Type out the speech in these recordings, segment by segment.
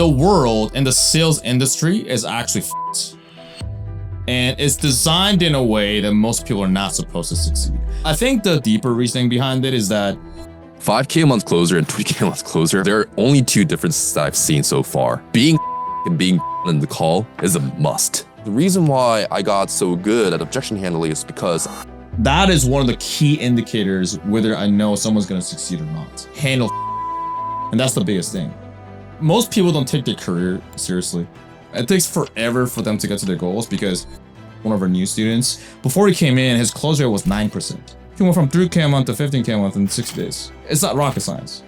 the world and the sales industry is actually f***ed. And it's designed in a way that most people are not supposed to succeed. I think the deeper reasoning behind it is that 5K a month closer and 20K a month closer, there are only two differences that I've seen so far. Being and being in the call is a must. The reason why I got so good at objection handling is because that is one of the key indicators whether I know someone's gonna succeed or not. Handle and that's the biggest thing. Most people don't take their career seriously. It takes forever for them to get to their goals because one of our new students, before he came in, his close rate was 9%. He went from 3K a month to 15K a month in 6 days. It's not rocket science.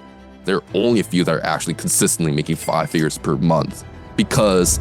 there are only a few that are actually consistently making 5 figures per month because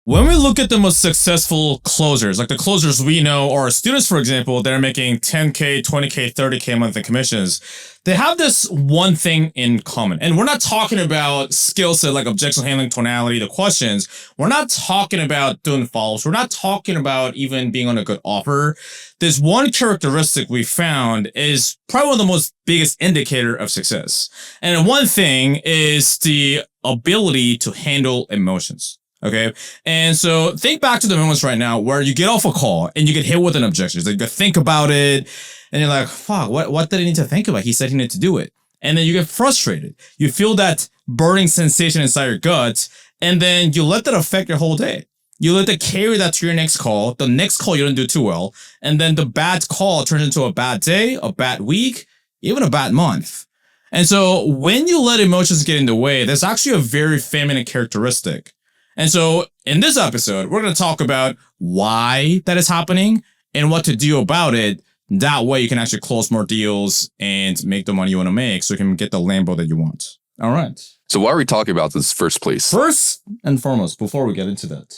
when we look at the most successful closers, like the closers we know, or students, for example, that are making 10K, 20K, 30K a month in commissions, they have this one thing in common. And we're not talking about skill set like objection handling, tonality, the questions. We're not talking about doing follow-ups. We're not talking about even being on a good offer. This one characteristic we found is probably one of the most biggest indicator of success. And one thing is the ability to handle emotions. Okay. And so think back to the moments right now where you get off a call and you get hit with an objection. It's like you think about it and you're like, fuck, what did I need to think about? He said he needed to do it. And then you get frustrated. You feel that burning sensation inside your guts. And then you let that affect your whole day. You let that carry that to your next call. The next call you don't do too well. And then the bad call turns into a bad day, a bad week, even a bad month. And so when you let emotions get in the way, there's actually a very feminine characteristic. And so in this episode, we're going to talk about why that is happening and what to do about it. That way you can actually close more deals and make the money you want to make so you can get the Lambo that you want. All right. So why are we talking about this first place? First and foremost, before we get into that,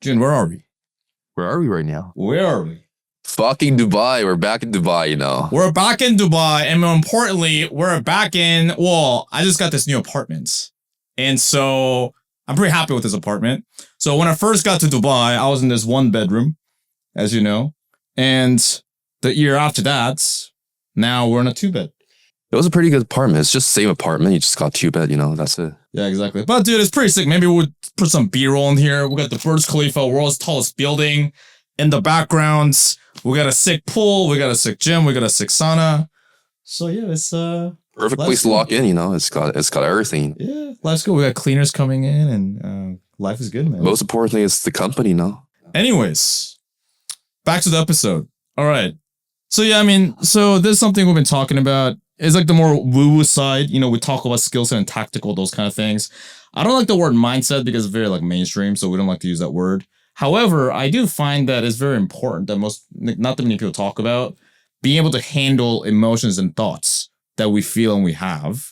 Jun, where are we? Where are we right now? Where are we? Fucking Dubai. We're back in Dubai, you know. We're back in Dubai. And more importantly, we're back in, well, I just got this new apartment. And so I'm pretty happy with this apartment. So when I first got to Dubai, I was in this 1 bedroom, as you know. And the year after that, now we're in a 2-bed. It was a pretty good apartment. It's just the same apartment. You just got 2-bed, you know, that's it. Yeah, exactly. But dude, it's pretty sick. Maybe we'll put some B-roll in here. We got the Burj Khalifa, world's tallest building. In the background, we got a sick pool. We got a sick gym. We got a sick sauna. So yeah, it's Perfect place to lock in, you know. It's got everything. Yeah, life's good. We got cleaners coming in, and life is good, man. Most importantly, it's the company, no? Anyways, back to the episode. All right. So yeah, I mean, so there's something we've been talking about. It's like the more woo-woo side. You know, we talk about skill set and tactical, those kind of things. I don't like the word mindset because it's very like mainstream, so we don't like to use that word. However, I do find that it's very important that not that many people talk about being able to handle emotions and thoughts that we feel and we have.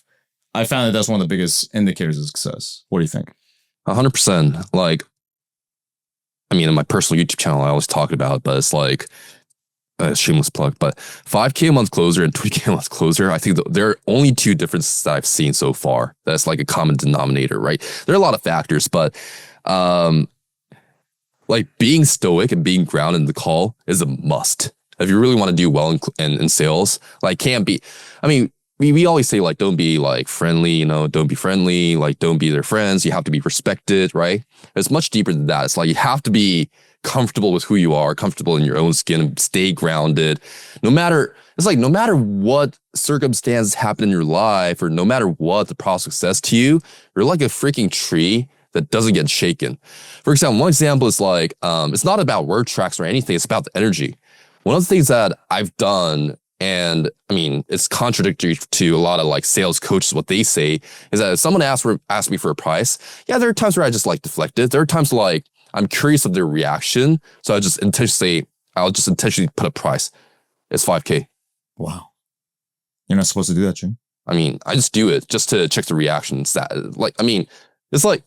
I found that that's one of the biggest indicators of success. What do you think? 100%. Like, I mean, in my personal YouTube channel, I always talk about it, but it's like a shameless plug. But 5K a month closer and 20K a month closer, I think there are only two differences that I've seen so far. That's like a common denominator, right? There are a lot of factors, but like being stoic and being grounded in the call is a must. If you really want to do well in sales, like can't be, I mean, we always say like, don't be like friendly, you know, don't be friendly, like don't be their friends. You have to be respected, right? It's much deeper than that. It's like you have to be comfortable with who you are, comfortable in your own skin, stay grounded. No matter what circumstances happen in your life or no matter what the process says to you, you're like a freaking tree that doesn't get shaken. For example, one example is like, it's not about word tracks or anything. It's about the energy. One of the things that I've done, and I mean, it's contradictory to a lot of like sales coaches, what they say is that if someone asks me for a price, yeah, there are times where I just like deflect it. There are times like I'm curious of their reaction. So I'll just intentionally put a price. It's 5K. Wow. You're not supposed to do that, Jim. I mean, I just do it just to check the reactions. That like, I mean, it's like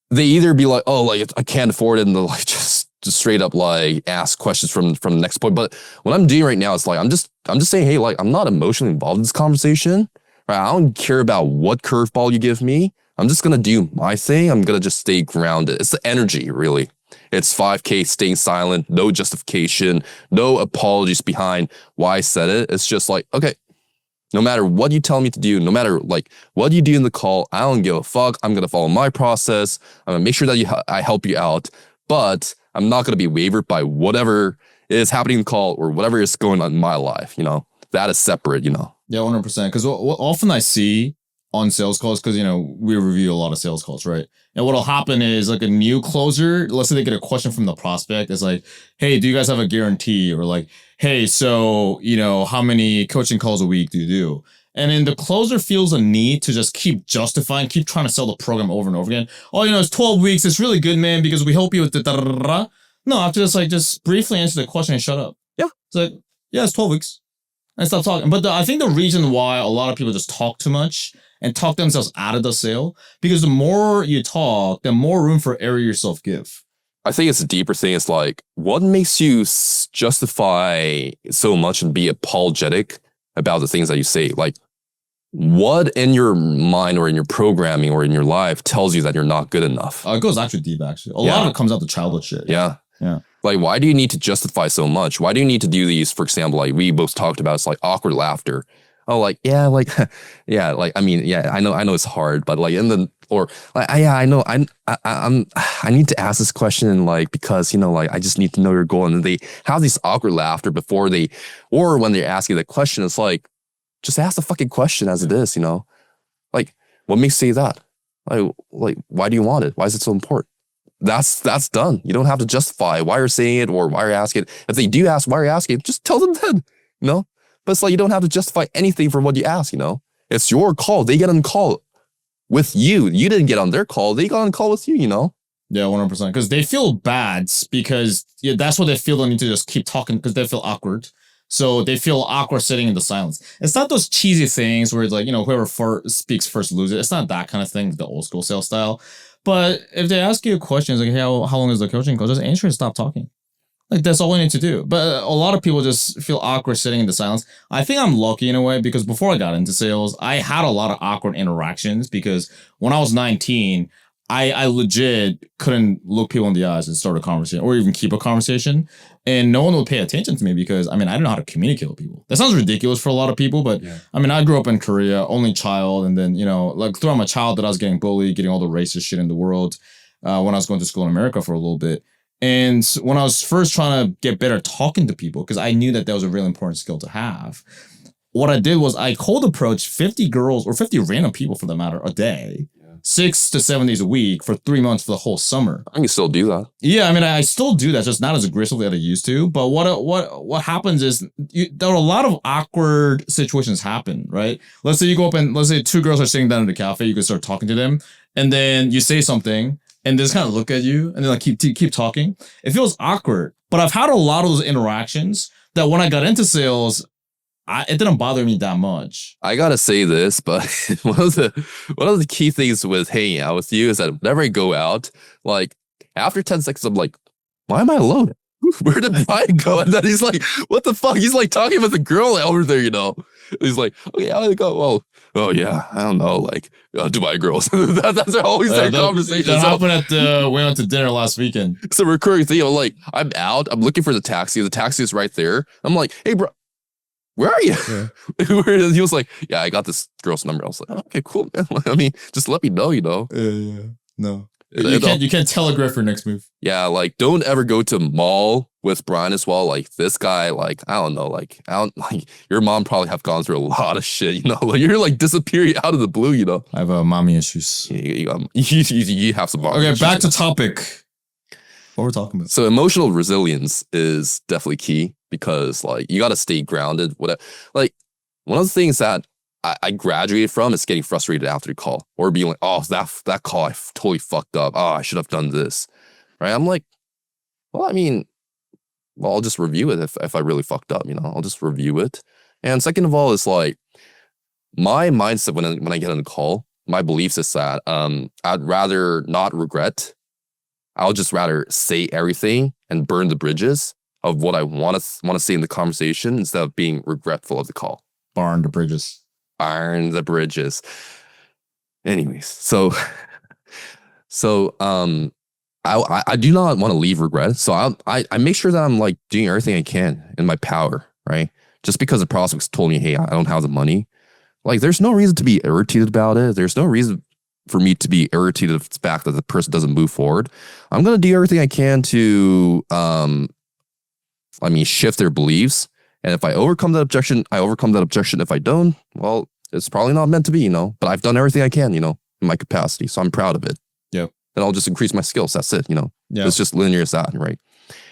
they either be like, oh, like I can't afford it, and they'll like just straight up like ask questions from the next point. But what I'm doing right now is like I'm just saying, hey, like I'm not emotionally involved in this conversation. Right? I don't care about what curveball you give me. I'm just gonna do my thing. I'm gonna just stay grounded. It's the energy, really. It's 5K, staying silent, no justification, no apologies behind why I said it. It's just like, okay, No matter what you tell me to do, no matter like what you do in the call, I don't give a fuck. I'm gonna follow my process. I'm gonna make sure that I help you out, but I'm not gonna be wavered by whatever is happening in the call or whatever is going on in my life. That is separate. Yeah, 100%. Because what often I see on sales calls, because we review a lot of sales calls, right? And what'll happen is like a new closer, let's say they get a question from the prospect, it's like, hey, do you guys have a guarantee? Or like, hey, so how many coaching calls a week do you do? And then the closer feels a need to just keep justifying, keep trying to sell the program over and over again. Oh, it's 12 weeks. It's really good, man, because we help you with the da da da da. No, I have to just briefly answer the question and shut up. Yeah. It's like, yeah, it's 12 weeks. And stop talking. But I think the reason why a lot of people just talk too much and talk themselves out of the sale, because the more you talk, the more room for error yourself give. I think it's a deeper thing. It's like, what makes you justify so much and be apologetic about the things that you say? Like, what in your mind or in your programming or in your life tells you that you're not good enough? It goes actually deep, actually. A lot of it comes out to childhood shit. Yeah. Yeah. Like, why do you need to justify so much? Why do you need to do these, for example, like we both talked about, it's like awkward laughter. Oh, like, yeah, like, yeah, like, I mean, yeah, I know it's hard, but like I know, I need to ask this question, like, because, like, I just need to know your goal. And then they have these awkward laughter before or when they're asking the question, it's like, just ask the fucking question as it is, like, what makes you say that? Like, why do you want it? Why is it so important? That's done. You don't have to justify why you're saying it or why you're asking it. If they do ask why you're asking, just tell them then, But it's like you don't have to justify anything for what you ask, It's your call. They get on call with you. You didn't get on their call. They got on call with you, Yeah, 100%. Because they feel bad because that's what they feel. They need to just keep talking because they feel awkward. So they feel awkward sitting in the silence. It's not those cheesy things where it's like, whoever speaks first loses. It's not that kind of thing, the old school sales style. But if they ask you a question, it's like, hey, how long is the coaching call? Just answer and stop talking. Like, that's all we need to do. But a lot of people just feel awkward sitting in the silence. I think I'm lucky in a way because before I got into sales, I had a lot of awkward interactions because when I was 19, I legit couldn't look people in the eyes and start a conversation or even keep a conversation. And no one would pay attention to me because, I didn't know how to communicate with people. That sounds ridiculous for a lot of people, but I grew up in Korea, only child. And then, like throughout my childhood, I was getting bullied, getting all the racist shit in the world when I was going to school in America for a little bit. And when I was first trying to get better talking to people, because I knew that was a really important skill to have, what I did was I cold approached 50 girls or 50 random people for that matter a day. 6 to 7 days a week for 3 months for the whole summer. I can still do that. Yeah, I still do that, just not as aggressively as I used to. But what happens is there are a lot of awkward situations happen, right? Let's say you go up and let's say 2 girls are sitting down in the cafe. You can start talking to them, and then you say something, and they just kind of look at you, and then like keep talking. It feels awkward. But I've had a lot of those interactions that when I got into sales, it didn't bother me that much. I gotta say this, but one of the key things with hanging out with you is that whenever I go out, like after 10 seconds, I'm like, why am I alone? Where did Brian go? And then he's like, what the fuck? He's like talking with the girl over there, He's like, okay, how did it go? Well, oh yeah, I don't know, like Dubai girls. That's always their conversation. That happened we went to dinner last weekend. It's a recurring thing. Like I'm out, I'm looking for the taxi. The taxi is right there. I'm like, hey, bro. Where are you? Yeah. He was like, yeah, I got this girl's number. I was like, okay, cool, man. Just let me know, Yeah. No. You can't telegraph your next move. Yeah, like don't ever go to mall with Brian as well. Like this guy, like, I don't know, your mom probably have gone through a lot of shit, Like you're like disappearing out of the blue, I have mommy issues. You have some mommy issues. Back to topic. What we're talking about. So emotional resilience is definitely key because like you got to stay grounded. Whatever. Like one of the things that I graduated from is getting frustrated after the call or being like, oh, that call I totally fucked up. Oh, I should have done this. Right? I'm like, well, I'll just review it if I really fucked up. I'll just review it. And second of all, is like my mindset when I get on a call. My beliefs is that I'd rather not regret. I'll just rather say everything and burn the bridges of what I want to say in the conversation instead of being regretful of the call. Burn the bridges. Burn the bridges. Anyways, so I do not want to leave regret. So I make sure that I'm like doing everything I can in my power, right? Just because the prospects told me, hey, I don't have the money, Like, there's no reason to be irritated about it. There's no reason for me to be irritated at the fact that the person doesn't move forward. I'm gonna do everything I can to, shift their beliefs. And if I overcome that objection, I overcome that objection. If I don't, well, it's probably not meant to be, But I've done everything I can, in my capacity. So I'm proud of it. Yeah. Then I'll just increase my skills. That's it, Yeah. It's just linear as that, right?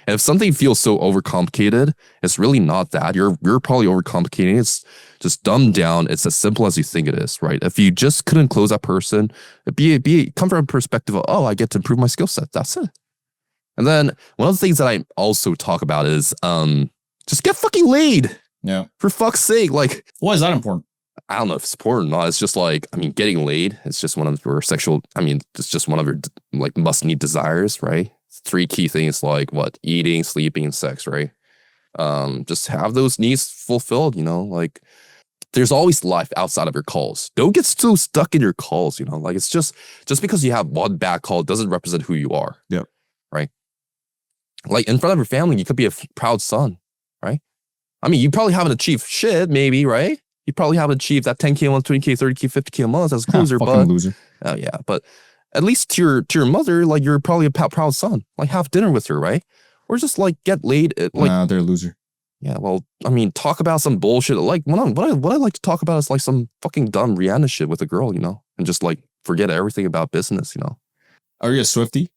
And if something feels so overcomplicated, it's really not that. You're probably overcomplicating. It's just dumbed down. It's as simple as you think it is, right? If you just couldn't close that person, come from a perspective of, oh, I get to improve my skill set. That's it. And then one of the things that I also talk about is just get fucking laid. Yeah. For fuck's sake. Like, why is that important? I don't know if it's important or not. It's just like, getting laid. It's just one of your it's just one of your like must need desires, right? 3 key things like what? Eating, sleeping, and sex, right? Just have those needs fulfilled, like there's always life outside of your calls. Don't get so stuck in your calls, like it's just because you have one bad call doesn't represent who you are. Yeah. Right. Like in front of your family, you could be a proud son, right? You probably haven't achieved shit, maybe, right? You probably haven't achieved that 10K a month, 20K, 30K, 50K a month as a closer, but loser. Oh yeah, but at least to your mother, like you're probably a proud son. Like have dinner with her, right? Or just like get laid. Like nah, they're a loser. Yeah, well, talk about some bullshit. Like what I like to talk about is like some fucking dumb Rihanna shit with a girl, and just like forget everything about business, Are you a Swiftie?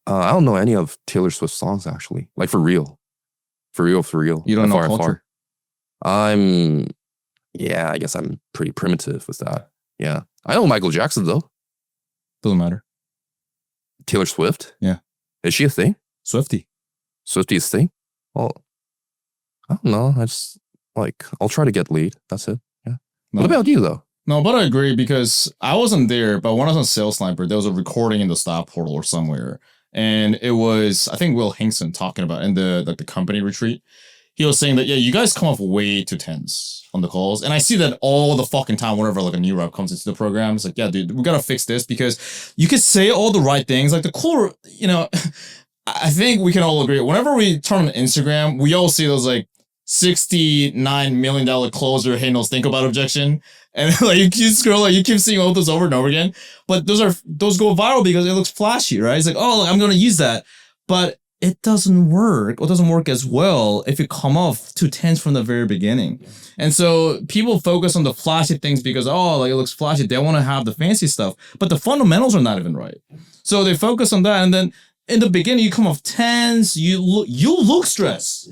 I don't know any of Taylor Swift songs actually. Like for real. You don't know culture? I guess I'm pretty primitive with that. Yeah. I know Michael Jackson though. Doesn't matter. Taylor Swift? Yeah. Is she a thing? Swiftie is a thing? Well, I don't know. I just I'll try to get laid. That's it. Yeah. No. What about you though? No, but I agree because I wasn't there, but when I was on Sales Sniper, there was a recording in the staff portal or somewhere. And it was, I think, Will Hinkson talking about in the company retreat. He was saying that, yeah, you guys come off way too tense on the calls. And I see that all the fucking time whenever like a new rep comes into the program. It's like, yeah, dude, we got to fix this because you can say all the right things. Like the cool, I think we can all agree. Whenever we turn on Instagram, we all see those like $69 million closer hey, no think about objection. And like you keep scrolling, you keep seeing all those over and over again. But those go viral because it looks flashy, right? It's like, oh, I'm gonna use that. But it doesn't work. It doesn't work as well if you come off too tense from the very beginning. And so people focus on the flashy things because, oh, like it looks flashy. They want to have the fancy stuff. But the fundamentals are not even right. So they focus on that. And then in the beginning, you come off tense. You look stressed.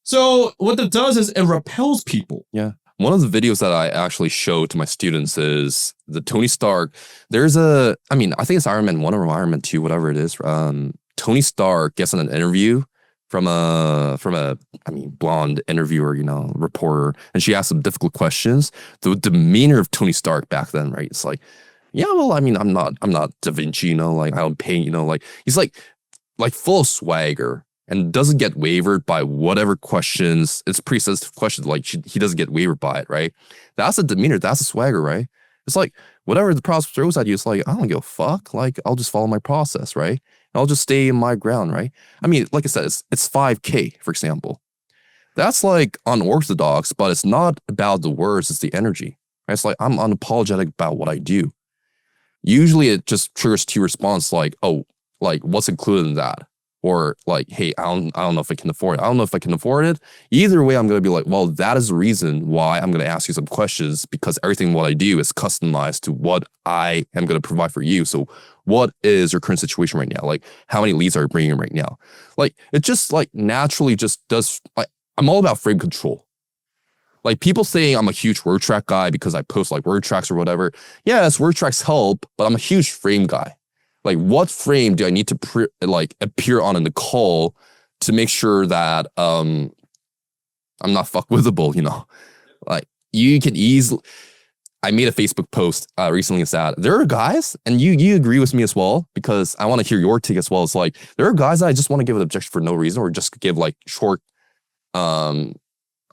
So what that does is it repels people. Yeah. One of the videos that I actually show to my students is the Tony Stark. There's I think it's Iron Man 1 or Iron Man 2, whatever it is. Tony Stark gets on an interview from a blonde interviewer, reporter, and she asks some difficult questions. The demeanor of Tony Stark back then, right? It's like, yeah, well, I'm not Da Vinci, like I don't paint, like he's like full of swagger. And doesn't get wavered by whatever questions. It's pretty sensitive questions. Like he doesn't get wavered by it, right? That's a demeanor. That's a swagger, right? It's like whatever the process throws at you. It's like I don't give a fuck. Like I'll just follow my process, right? I'll just stay in my ground, right? Like I said, it's 5K, for example. That's like unorthodox, but it's not about the words. It's the energy. Right? It's like I'm unapologetic about what I do. Usually, it just triggers to response like, oh, like what's included in that? Or like, hey, I don't know if I can afford it. I don't know if I can afford it. Either way, I'm going to be like, well, that is the reason why I'm going to ask you some questions because everything what I do is customized to what I am going to provide for you. So what is your current situation right now? Like how many leads are you bringing in right now? Like it just like naturally just does. I'm all about frame control. Like people saying I'm a huge word track guy because I post like word tracks or whatever. Yes, word tracks help, but I'm a huge frame guy. Like, what frame do I need to appear on in the call to make sure that I'm not fuckwithable, Like, you can easily. I made a Facebook post recently and said there are guys, and you agree with me as well because I want to hear your take as well. It's like there are guys that I just want to give an objection for no reason or just give like short,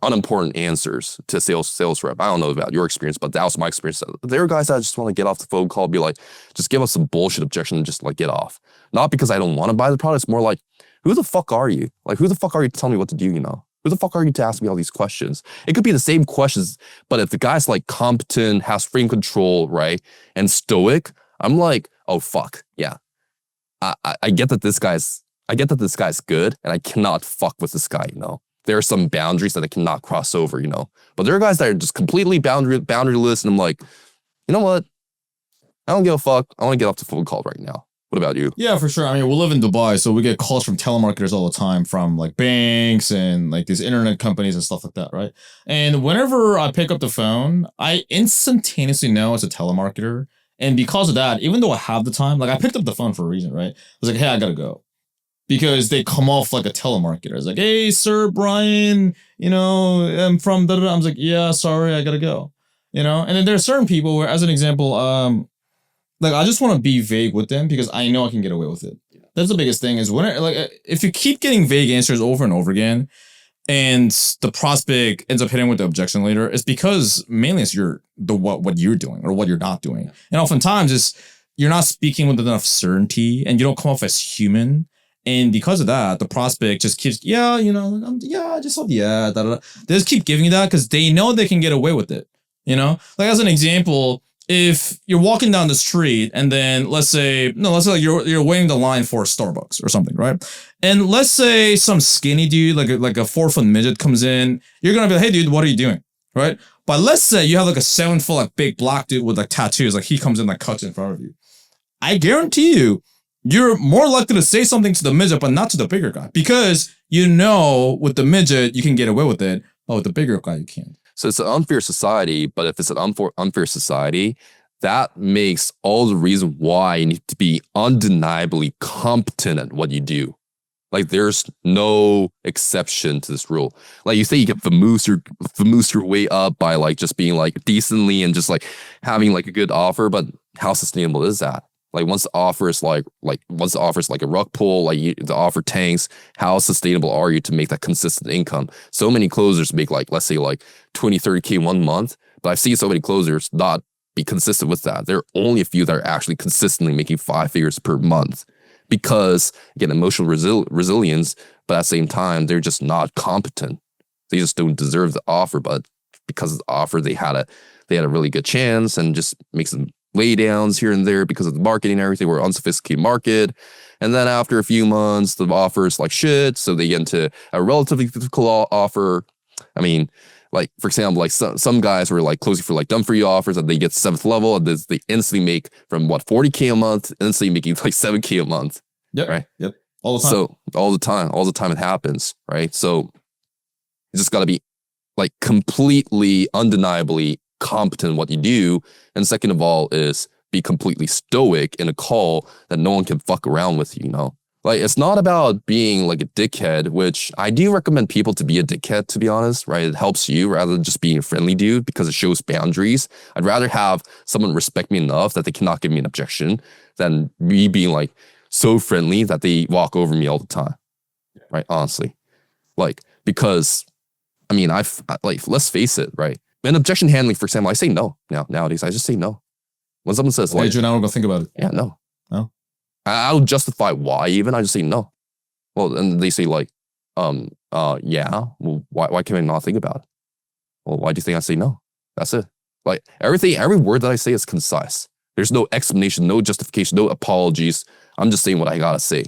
unimportant answers to sales rep. I don't know about your experience, but that was my experience. There are guys that I just want to get off the phone call, be like, just give us some bullshit objection and just like get off. Not because I don't want to buy the product. It's more like, who the fuck are you? Like, who the fuck are you to tell me what to do, Who the fuck are you to ask me all these questions? It could be the same questions, but if the guy's like competent, has frame control, right, and stoic, I'm like, oh fuck, yeah. I get that this guy's good, and I cannot fuck with this guy, you know. There are some boundaries that I cannot cross over, you know. But there are guys that are just completely boundaryless, and I'm like, you know what? I don't give a fuck. I want to get off the phone call right now. What about you? Yeah, for sure. I mean, we live in Dubai, so we get calls from telemarketers all the time from like banks and like these internet companies and stuff like that, right? And whenever I pick up the phone, I instantaneously know it's a telemarketer. And because of that, even though I have the time, like I picked up the phone for a reason, right? I was like, hey, I gotta go. Because they come off like a telemarketer. It's like, hey, sir, Brian, you know, I'm from da da da. I was like, yeah, sorry, I gotta go. You know? And then there are certain people where, as an example, like I just want to be vague with them because I know I can get away with it. That's the biggest thing is when like if you keep getting vague answers over and over again, and the prospect ends up hitting with the objection later, it's because mainly it's what you're doing or what you're not doing, and oftentimes it's you're not speaking with enough certainty, and you don't come off as human. And because of that, the prospect just keeps, yeah, you know, yeah, I just saw, yeah, da, da, da. They just keep giving you that because they know they can get away with it. You know, like as an example. If you're walking down the street and then let's say like you're waiting the line for Starbucks or something, right? And let's say some skinny dude, like a 4-foot midget comes in, you're gonna be like, hey dude, what are you doing? Right? But let's say you have like a 7-foot like big black dude with like tattoos, like he comes in like cuts in front of you. I guarantee you're more likely to say something to the midget, but not to the bigger guy. Because you know with the midget you can get away with it, but with the bigger guy you can't. So it's an unfair society, but if it's an unfair society, that makes all the reason why you need to be undeniably competent at what you do. Like there's no exception to this rule. Like you say, you can vamoose your way up by like just being like decently and just like having like a good offer, but how sustainable is that? Like once the offer is like a rug pull, the offer tanks, how sustainable are you to make that consistent income? So many closers make like, let's say like 20, 30K 1 month, but I've seen so many closers not be consistent with that. There are only a few that are actually consistently making 5 figures per month because again, emotional resilience, but at the same time, they're just not competent. They just don't deserve the offer, but because of the offer, they had a really good chance and just makes them laydowns here and there because of the marketing and everything. We're an unsophisticated market. And then after a few months, the offer is like shit. So they get into a relatively difficult offer. I mean, like, for example, like some guys were like closing for like done for you offers and they get 7th level and they instantly make from 40K a month, instantly making like 7K a month. Yep. Right. Yep. All the time. So all the time it happens. Right. So you just got to be like completely undeniably competent in what you do. And second of all is be completely stoic in a call that no one can fuck around with, you know? Like, it's not about being like a dickhead, which I do recommend people to be a dickhead, to be honest, right? It helps you rather than just being a friendly dude because it shows boundaries. I'd rather have someone respect me enough that they cannot give me an objection than me being like so friendly that they walk over me all the time, right? Honestly. Like, because, I mean, like, let's face it, right? In objection handling, for example, I say no nowadays. I just say no. When someone says Why like, did you not go think about it? yeah, no. No. I'll justify why even. I just say no. Well, and they say like, yeah. Well, why can I not think about it? Well, why do you think I say no? That's it. Like every word that I say is concise. There's no explanation, no justification, no apologies. I'm just saying what I gotta say.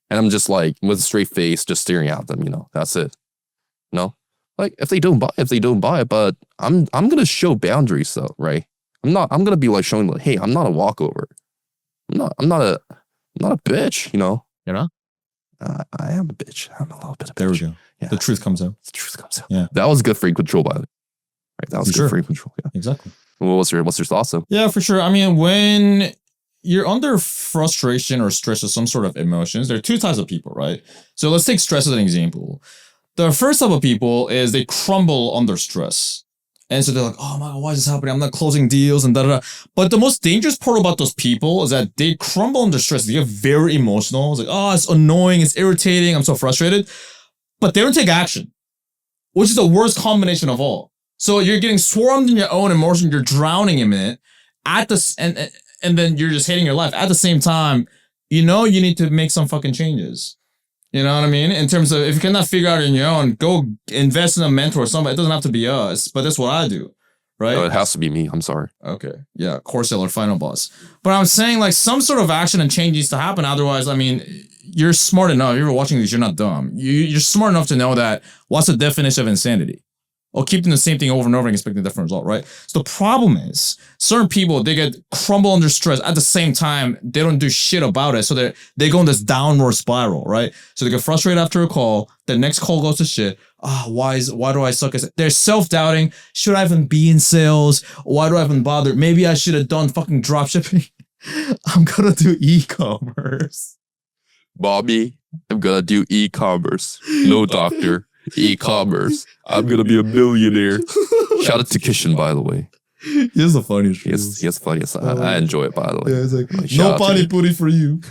And I'm just like with a straight face, just staring at them, you know, that's it. No? Like if they don't buy it, but I'm gonna show boundaries though, right? I'm gonna be like showing like, hey, I'm not a walkover. I'm not a bitch, you know? You're not? I am a bitch. I'm a little bit of a bitch. There we go. Yeah. The truth comes out. The truth comes out. Yeah. That was good frame control, by the way. Right. That was good frame control. Yeah. Exactly. Well, what's your thoughts though? Yeah, for sure. I mean, when you're under frustration or stress of some sort of emotions, there are two types of people, right? So let's take stress as an example. The first type of people is they crumble under stress. And so they're like, oh my God, why is this happening? I'm not closing deals and da-da-da. But the most dangerous part about those people is that they crumble under stress. They get very emotional. It's like, oh, it's annoying. It's irritating. I'm so frustrated. But they don't take action, which is the worst combination of all. So you're getting swarmed in your own emotion. You're drowning in it and then you're just hating your life. At the same time, you know you need to make some fucking changes. You know what I mean? In terms of if you cannot figure out on your own, go invest in a mentor or somebody. It doesn't have to be us, but that's what I do. Right? No, it has to be me. I'm sorry. Okay. Yeah. Core seller, final boss. But I'm saying like some sort of action and change needs to happen. Otherwise, I mean, you're smart enough. If you're watching this, you're not dumb. You're smart enough to know that what's the definition of insanity? Or keeping the same thing over and over and expecting a different result, right? So the problem is certain people, they get crumble under stress. At the same time, they don't do shit about it. So they go in this downward spiral, right? So they get frustrated after a call. The next call goes to shit. Why do I suck? They're self-doubting. Should I even be in sales? Why do I even bother? Maybe I should have done fucking drop shipping. I'm gonna do e-commerce. Bobby, I'm gonna do e-commerce. No doctor. E-commerce. I'm gonna be a millionaire. Shout out to Kishan, by the way. He has the funniest. He has funniest. I enjoy it, by the way. Yeah, it's like no pani puri for you.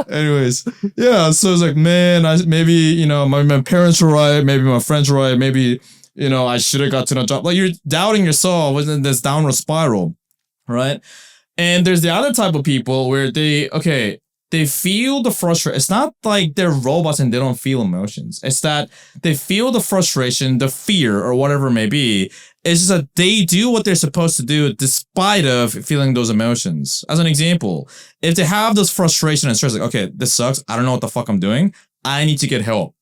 Anyways, yeah. So it's like, man, maybe you know my parents were right. Maybe my friends were right. Maybe you know I should have got to the job. Like you're doubting yourself within this downward spiral, right? And there's the other type of people where they feel the frustration. It's not like they're robots and they don't feel emotions. It's that they feel the frustration, the fear, or whatever it may be. It's just that they do what they're supposed to do despite of feeling those emotions. As an example, if they have this frustration and stress, like, okay, this sucks. I don't know what the fuck I'm doing. I need to get help.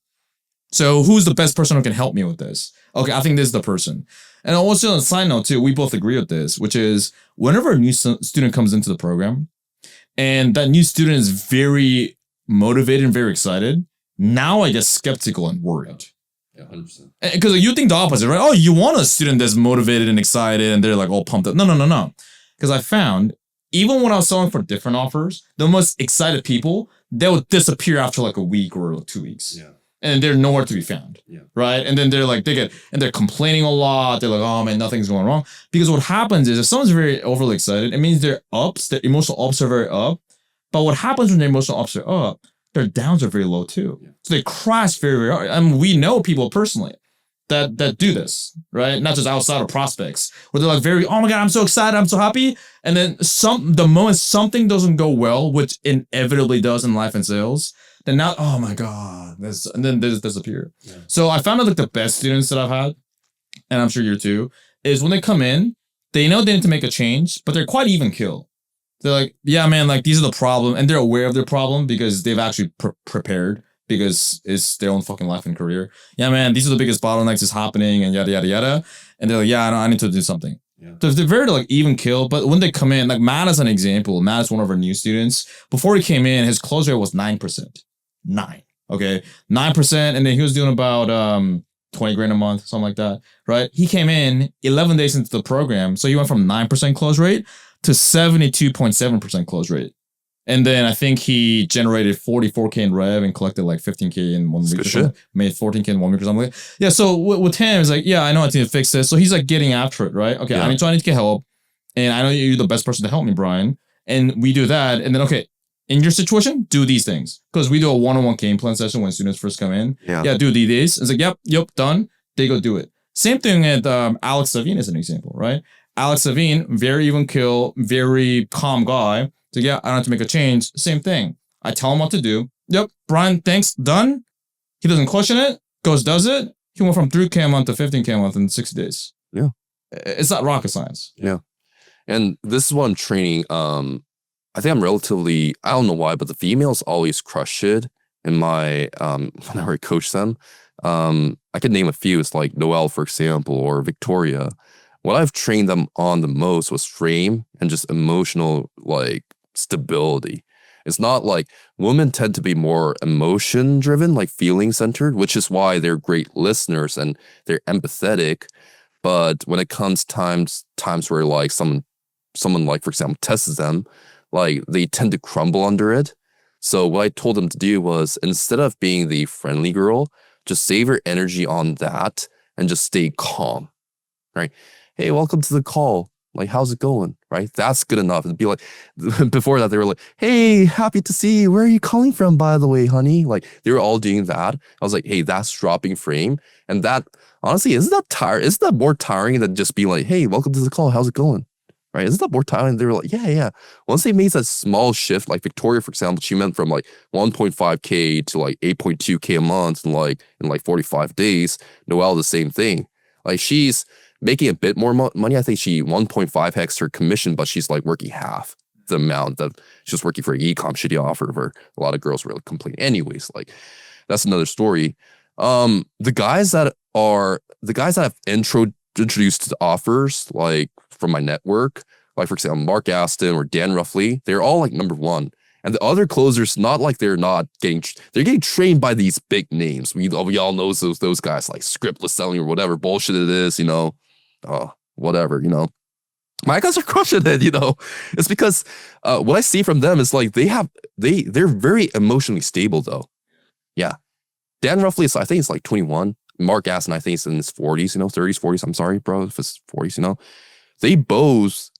So who's the best person who can help me with this? Okay, I think this is the person. And also on a side note too, we both agree with this, which is whenever a new student comes into the program, and that new student is very motivated and very excited, now I get skeptical and worried. Yeah, 100%. Because you think the opposite, right? Oh, you want a student that's motivated and excited and they're like all pumped up. No. Because I found, even when I was selling for different offers, the most excited people, they would disappear after like a week or 2 weeks. Yeah. And they're nowhere to be found. Yeah. Right? And then they're complaining a lot. They're like, oh man, nothing's going wrong. Because what happens is if someone's very overly excited, it means their emotional ups are very up. But what happens when their emotional ups are up, their downs are very low too. Yeah. So they crash very, very hard. I mean, we know people personally that do this, right? Not just outside of prospects, where they're like oh my God, I'm so excited, I'm so happy. And then the moment something doesn't go well, which inevitably does in life and sales, then now, oh my God, and then they just disappear. Yeah. So I found out like the best students that I've had, and I'm sure you too, is when they come in, they know they need to make a change, but they're quite even kill. They're like, yeah, man, like these are the problem. And they're aware of their problem because they've actually prepared because it's their own fucking life and career. Yeah, man, these are the biggest bottlenecks is happening and yada, yada, yada. And they're like, yeah, I need to do something. Yeah. So they're very like even kill, but when they come in, like Matt as an example, Matt is one of our new students. Before he came in, his close rate was 9%. 9. Okay. 9%. And then he was doing about 20 grand a month, something like that. Right. He came in 11 days into the program. So he went from 9% close rate to 72.7% close rate. And then I think he generated 44K in rev and collected like 15K in 1 week. Or something. Made 14K in 1 week or something. Yeah. So with him, it's like, yeah, I know I need to fix this. So he's like getting after it, right? Okay. Yeah. I need to get help. And I know you're the best person to help me, Brian. And we do that. And then, okay, in your situation, do these things. Because we do a one-on-one game plan session when students first come in. Yeah, do these. It's like, yep, done. They go do it. Same thing with Alex Savine as an example, right? Alex Savine, very even kill, very calm guy. So yeah, I don't have to make a change. Same thing. I tell him what to do. Yep, Brian, thanks, done. He doesn't question it, does it. He went from 3K a month to 15K a month in 60 days. Yeah. It's not rocket science. Yeah. And this is what I'm training. I think I'm relatively, I don't know why, but the females always crush it in my, whenever I coach them. I could name a few. It's like Noelle, for example, or Victoria. What I've trained them on the most was frame and just emotional, like, stability. It's not like women tend to be more emotion driven, like feeling centered, which is why they're great listeners and they're empathetic. But when it comes times where like someone like, for example, tests them, like they tend to crumble under it. So what I told them to do was, instead of being the friendly girl, just save your energy on that and just stay calm, right? Hey, welcome to the call. Like, how's it going? Right? That's good enough. It'd be like, before that, they were like, hey, happy to see you. Where are you calling from, by the way, honey? Like, they were all doing that. I was like, hey, that's dropping frame. And that, honestly, isn't that more tiring than just being like, hey, welcome to the call. How's it going? right? Isn't that more time? And they were like, yeah. Once they made that small shift, like Victoria, for example, she went from like 1.5K to like 8.2K a month in like 45 days. Noelle, the same thing. Like she's making a bit more money. I think she 1.5x her commission, but she's like working half the amount that she was working for e-com shitty offer where a lot of girls really complain. Anyways, like that's another story. The guys that have introduced to the offers, like from my network, like for example, Mark Aston or Dan Ruffley, they're all like number one. And the other closers, not like they're getting trained by these big names. We all know those guys like scriptless selling or whatever bullshit it is, whatever, My guys are crushing it, It's because what I see from them is like they're very emotionally stable though. Yeah. Dan Ruffley I think it's like 21. Mark Aston, I think it's in his 40s, 30s, 40s. I'm sorry, bro, if it's 40s, They both,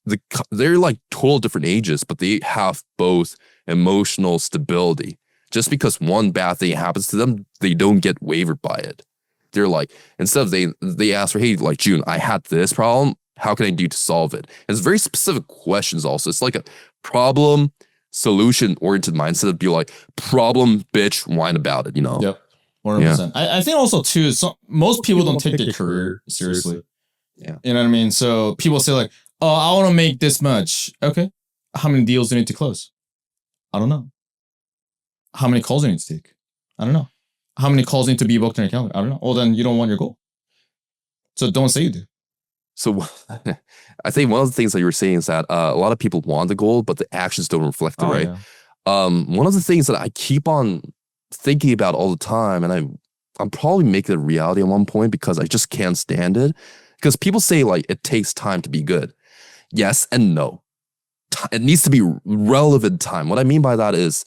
they're like total different ages, but they have both emotional stability. Just because one bad thing happens to them, they don't get wavered by it. They're like, instead of they ask for, hey, like June, I had this problem. How can I do to solve it? And it's very specific questions also. It's like a problem solution oriented mindset of be like, problem, bitch, whine about it, Yep. 100%. I think also too, most people don't take their career seriously. Yeah. You know what I mean? So people say like, oh, I want to make this much. Okay. How many deals do you need to close? I don't know. How many calls do you need to take? I don't know. How many calls need to be booked in your calendar? I don't know. Well, then you don't want your goal. So don't say you do. So I think one of the things that you were saying is that a lot of people want the goal, but the actions don't reflect it, right? Yeah. One of the things that I keep on thinking about all the time, and I'm probably making it a reality at one point because I just can't stand it. Because people say like it takes time to be good. Yes and no. It needs to be relevant time. What I mean by that is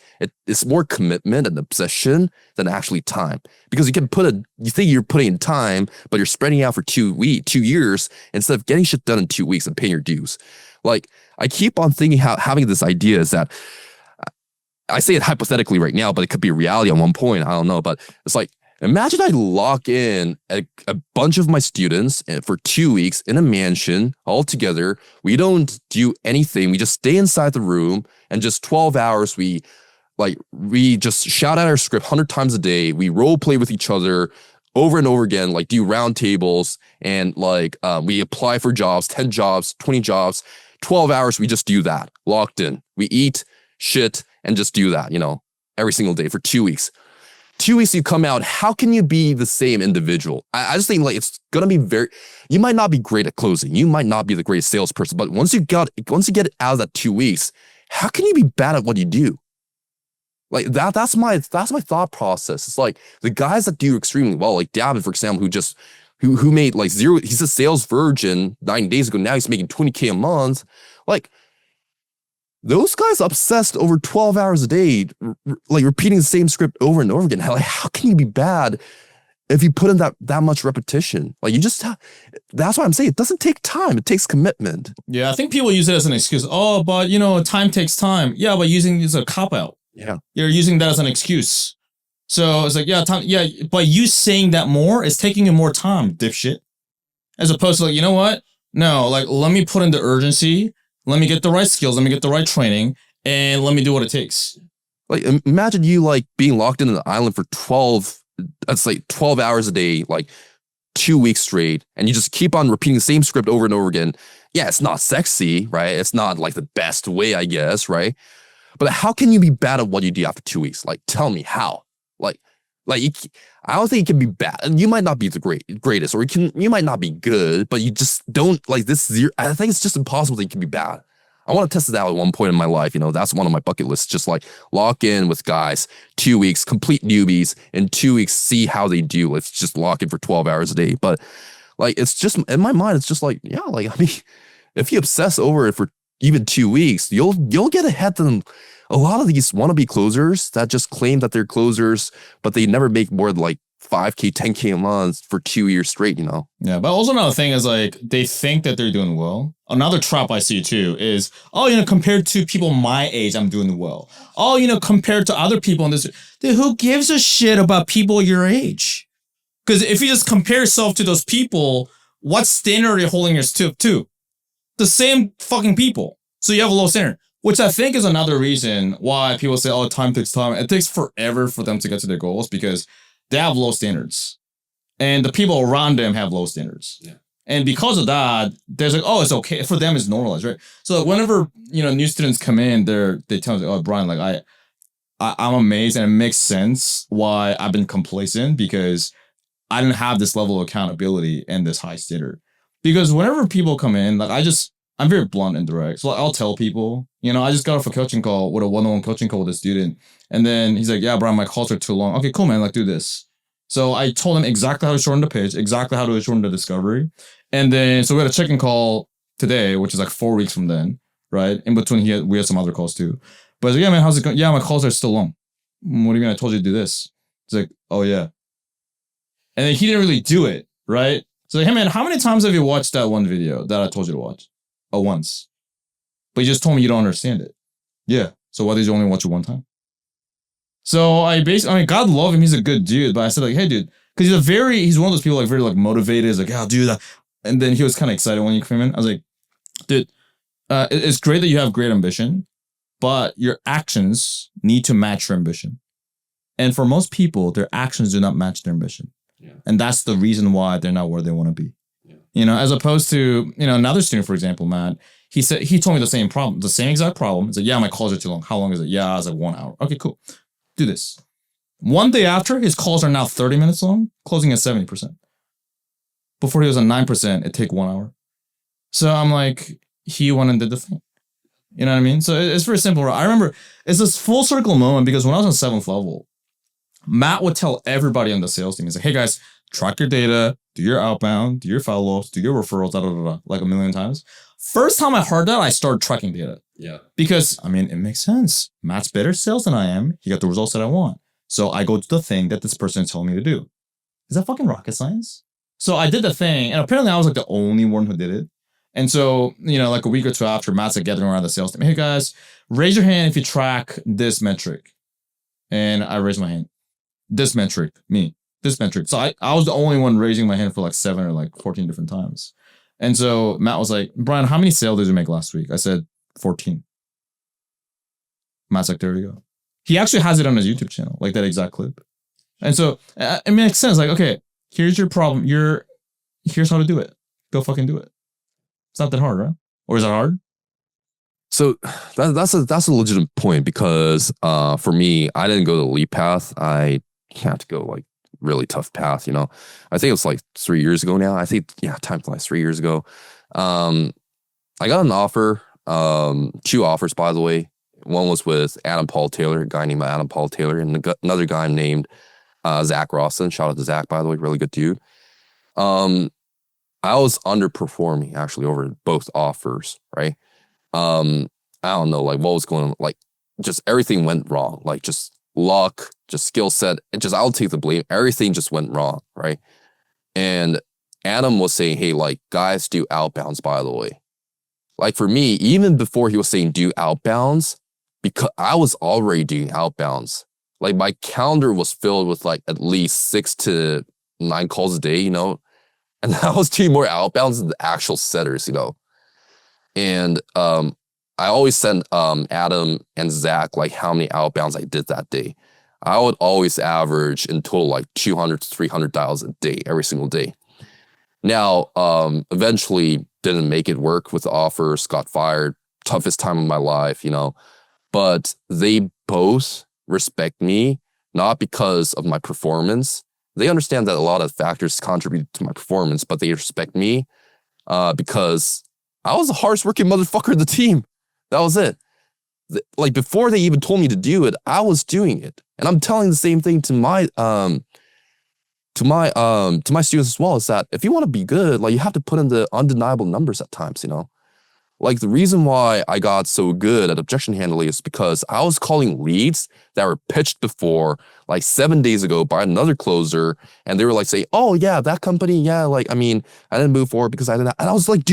it's more commitment and obsession than actually time. Because you think you're putting in time, but you're spreading out for 2 years instead of getting shit done in 2 weeks and paying your dues. Like I keep on thinking having this idea is that I say it hypothetically right now, but it could be a reality at one point. I don't know, but it's like, imagine I lock in a bunch of my students for 2 weeks in a mansion all together. We don't do anything. We just stay inside the room and just 12 hours. We just shout out our script 100 times a day. We role play with each other over and over again, like do round tables and we apply for jobs, 10 jobs, 20 jobs, 12 hours. We just do that locked in. We eat shit and just do that, every single day for 2 weeks. 2 weeks you come out, how can you be the same individual? I just think like it's gonna be you might not be great at closing. You might not be the greatest salesperson, but once you get it out of that 2 weeks, how can you be bad at what you do? Like that's my thought process. It's like the guys that do extremely well, like Davin, for example, who made like zero, he's a sales virgin 9 days ago. Now he's making 20K a month. Like those guys obsessed over 12 hours a day, like repeating the same script over and over again. Like, how can you be bad if you put in that much repetition? Like that's why I'm saying it doesn't take time. It takes commitment. Yeah, I think people use it as an excuse. Oh, but time takes time. Yeah, but using it as a cop out. Yeah. You're using that as an excuse. So it's like, yeah, time, yeah, but you saying that more is taking you more time, dipshit. As opposed to like, you know what? No, like let me put in the urgency. Let me get the right skills. Let me get the right training, and let me do what it takes. Like, imagine you like being locked into the island for 12 hours a day, like 2 weeks straight, and you just keep on repeating the same script over and over again. Yeah, it's not sexy, right? It's not like the best way, I guess, right? But how can you be bad at what you do after 2 weeks? Like, tell me how. I don't think it can be bad. And you might not be the greatest, or you might not be good, but you just don't like this. I think it's just impossible that you can be bad. I want to test it out at one point in my life. That's one of my bucket lists. Just like lock in with guys, 2 weeks, complete newbies, in 2 weeks, see how they do. Let's just lock in for 12 hours a day. But like, it's just in my mind, it's just like, yeah, like, I mean, if you obsess over it for even 2 weeks, you'll get ahead than a lot of these wannabe closers that just claim that they're closers, but they never make more than like 5K, 10K a month for 2 years straight, Yeah, but also another thing is like they think that they're doing well. Another trap I see too is, compared to people my age, I'm doing well. Compared to other people in this, dude, who gives a shit about people your age? Because if you just compare yourself to those people, what standard are you holding yourself to? the same fucking people. So you have a low standard, which I think is another reason why people say, oh, time takes time. It takes forever for them to get to their goals because they have low standards. And the people around them have low standards. Yeah. And because of that, there's like, oh, it's okay. For them, it's normalized, right? So whenever, new students come in, they tell me, oh, Brian, like I'm amazed, and it makes sense why I've been complacent because I didn't have this level of accountability and this high standard. Because whenever people come in, like I'm very blunt and direct. So like, I'll tell people, I just got off a coaching call with a one-on-one coaching call with a student. And then he's like, yeah, Brian, my calls are too long. Okay, cool, man. Like, do this. So I told him exactly how to shorten the pitch, exactly how to shorten the discovery. And then, so we had a check-in call today, which is like 4 weeks from then, right? In between, we had some other calls too. But I was like, yeah, man, how's it going? Yeah, my calls are still long. What do you mean? I told you to do this. He's like, oh, yeah. And then he didn't really do it, right? So like, hey, man, how many times have you watched that one video that I told you to watch? Oh, once. But you just told me you don't understand it. Yeah. So why did you only watch it one time? So God love him. He's a good dude. But I said like, hey, dude, because he's one of those people like very like motivated. He's like, yeah, I'll do that. And then he was kind of excited when you came in. I was like, dude, it's great that you have great ambition, but your actions need to match your ambition. And for most people, their actions do not match their ambition. Yeah. And that's the reason why they're not where they want to be. Yeah. As opposed to, another student, for example, Matt, he told me the same problem, the same exact problem. He's like, yeah, my calls are too long. How long is it? Yeah, I was like 1 hour. Okay, cool. Do this. One day after, his calls are now 30 minutes long, closing at 70%. Before he was at 9%, it take 1 hour. So I'm like, he went and did the thing. You know what I mean? So it's very simple. I remember it's this full circle moment because when I was on 7th level, Matt would tell everybody on the sales team, he's like, hey guys, track your data, do your outbound, do your follow-ups, do your referrals, like a million times. First time I heard that, I started tracking data. Yeah. Because, it makes sense. Matt's better at sales than I am. He got the results that I want. So I go to the thing that this person is telling me to do. Is that fucking rocket science? So I did the thing, and apparently I was like the only one who did it. And so, like a week or two after, Matt's like gathering around the sales team. Hey guys, raise your hand if you track this metric. And I raised my hand. This metric, me. This metric. So I was the only one raising my hand for like 7 or like 14 different times. And so Matt was like, Brian, how many sales did you make last week? I said 14. Matt's like, there you go. He actually has it on his YouTube channel, like that exact clip. And so it makes sense. Like, okay, here's your problem. Here's how to do it. Go fucking do it. It's not that hard, right? Or is that hard? So that's a legitimate point because for me, I didn't go the leap path. I had to go like really tough path, I think it's like 3 years ago now. I think, time flies, 3 years ago. I got an offer, 2 offers, by the way. One was with Adam Paul Taylor, a guy named Adam Paul Taylor, and another guy named Zach Rawson. Shout out to Zach, by the way, really good dude. I was underperforming actually over both offers, right? I don't know, like what was going on, like just everything went wrong, like just luck, just skill set, I'll take the blame. Everything just went wrong, right? And Adam was saying, hey, like guys do outbounds, by the way. Like for me, even before he was saying do outbounds, because I was already doing outbounds. Like my calendar was filled with like at least 6 to 9 calls a day, and I was doing more outbounds than the actual setters, And I always send Adam and Zach like how many outbounds I did that day. I would always average in total like 200 to 300 dials a day, every single day. Now, eventually didn't make it work with the offers, got fired, toughest time of my life, But they both respect me, not because of my performance. They understand that a lot of factors contribute to my performance, but they respect me because I was the hardest working motherfucker in the team. That was it. Like before they even told me to do it, I was doing it. And I'm telling the same thing to my students as well, is that if you want to be good, like you have to put in the undeniable numbers at times, Like the reason why I got so good at objection handling is because I was calling leads that were pitched before like 7 days ago by another closer. And they were like saying, oh yeah, that company. Yeah. Like, I didn't move forward because I didn't. And I was like,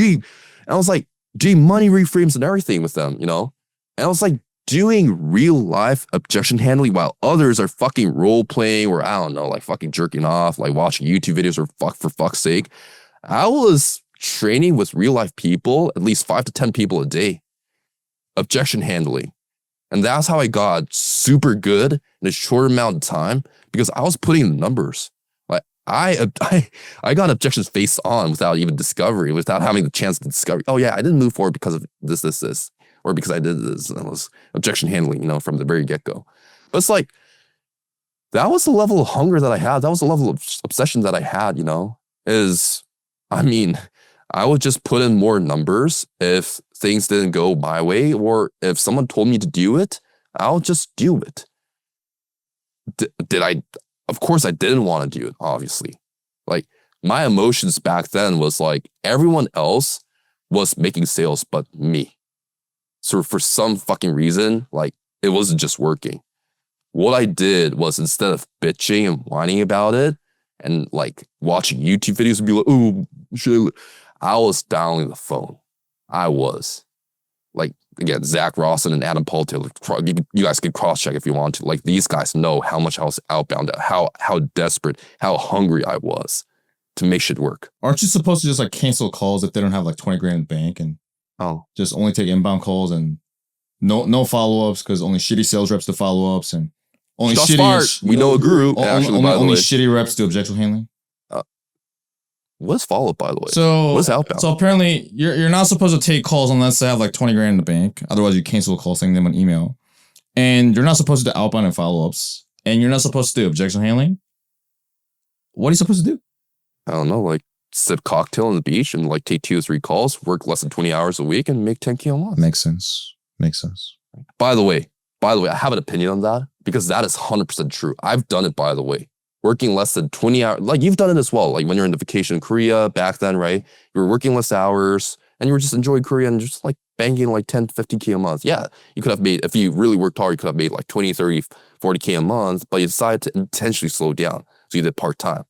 doing money reframes and everything with them, And I was like doing real life objection handling while others are fucking role playing or I don't know, like fucking jerking off, like watching YouTube videos or for fuck's sake. I was training with real life people, at least 5 to 10 people a day. Objection handling. And that's how I got super good in a short amount of time because I was putting in the numbers. Like I got objections face on without even discovery, without having the chance to discover. Oh yeah, I didn't move forward because of this, or because I did this. And it was objection handling, from the very get-go. But it's like, that was the level of hunger that I had. That was the level of obsession that I had, I would just put in more numbers if things didn't go my way, or if someone told me to do it, I'll just do it. Did I? Of course I didn't want to do it, obviously. Like, my emotions back then was like, everyone else was making sales but me. So for some fucking reason, like, it wasn't just working. What I did was, instead of bitching and whining about it and like watching YouTube videos and be like, oh, shit, I was dialing the phone. I was. Like, again, Zach Rawson and Adam Paul Taylor, you guys can cross-check if you want to. Like, these guys know how much I was outbound, how desperate, how hungry I was to make shit work. Aren't you supposed to just like cancel calls if they don't have like 20 grand in the bank and just only take inbound calls and no follow-ups, because only shitty sales reps do follow-ups and only shitty... We know a guru. Only shitty reps do objection handling. What's follow-up, by the way? So what's outbound? So apparently you're not supposed to take calls unless they have like 20 grand in the bank. Otherwise you cancel a call, sending them an email. And you're not supposed to do outbound and follow-ups. And you're not supposed to do objection handling. What are you supposed to do? I don't know, like sip cocktail on the beach and like take 2 or 3 calls, work less than 20 hours a week and make 10K a month. Makes sense. By the way, I have an opinion on that because that is 100% true. I've done it, by the way. Working less than 20 hours, like you've done it as well. Like when you're in the vacation in Korea back then, right? You were working less hours and you were just enjoying Korea and just like banking like 10, 50K a month. Yeah, you could have made, if you really worked hard, you could have made like 20, 30, 40K a month, but you decided to intentionally slow down. So you did part-time.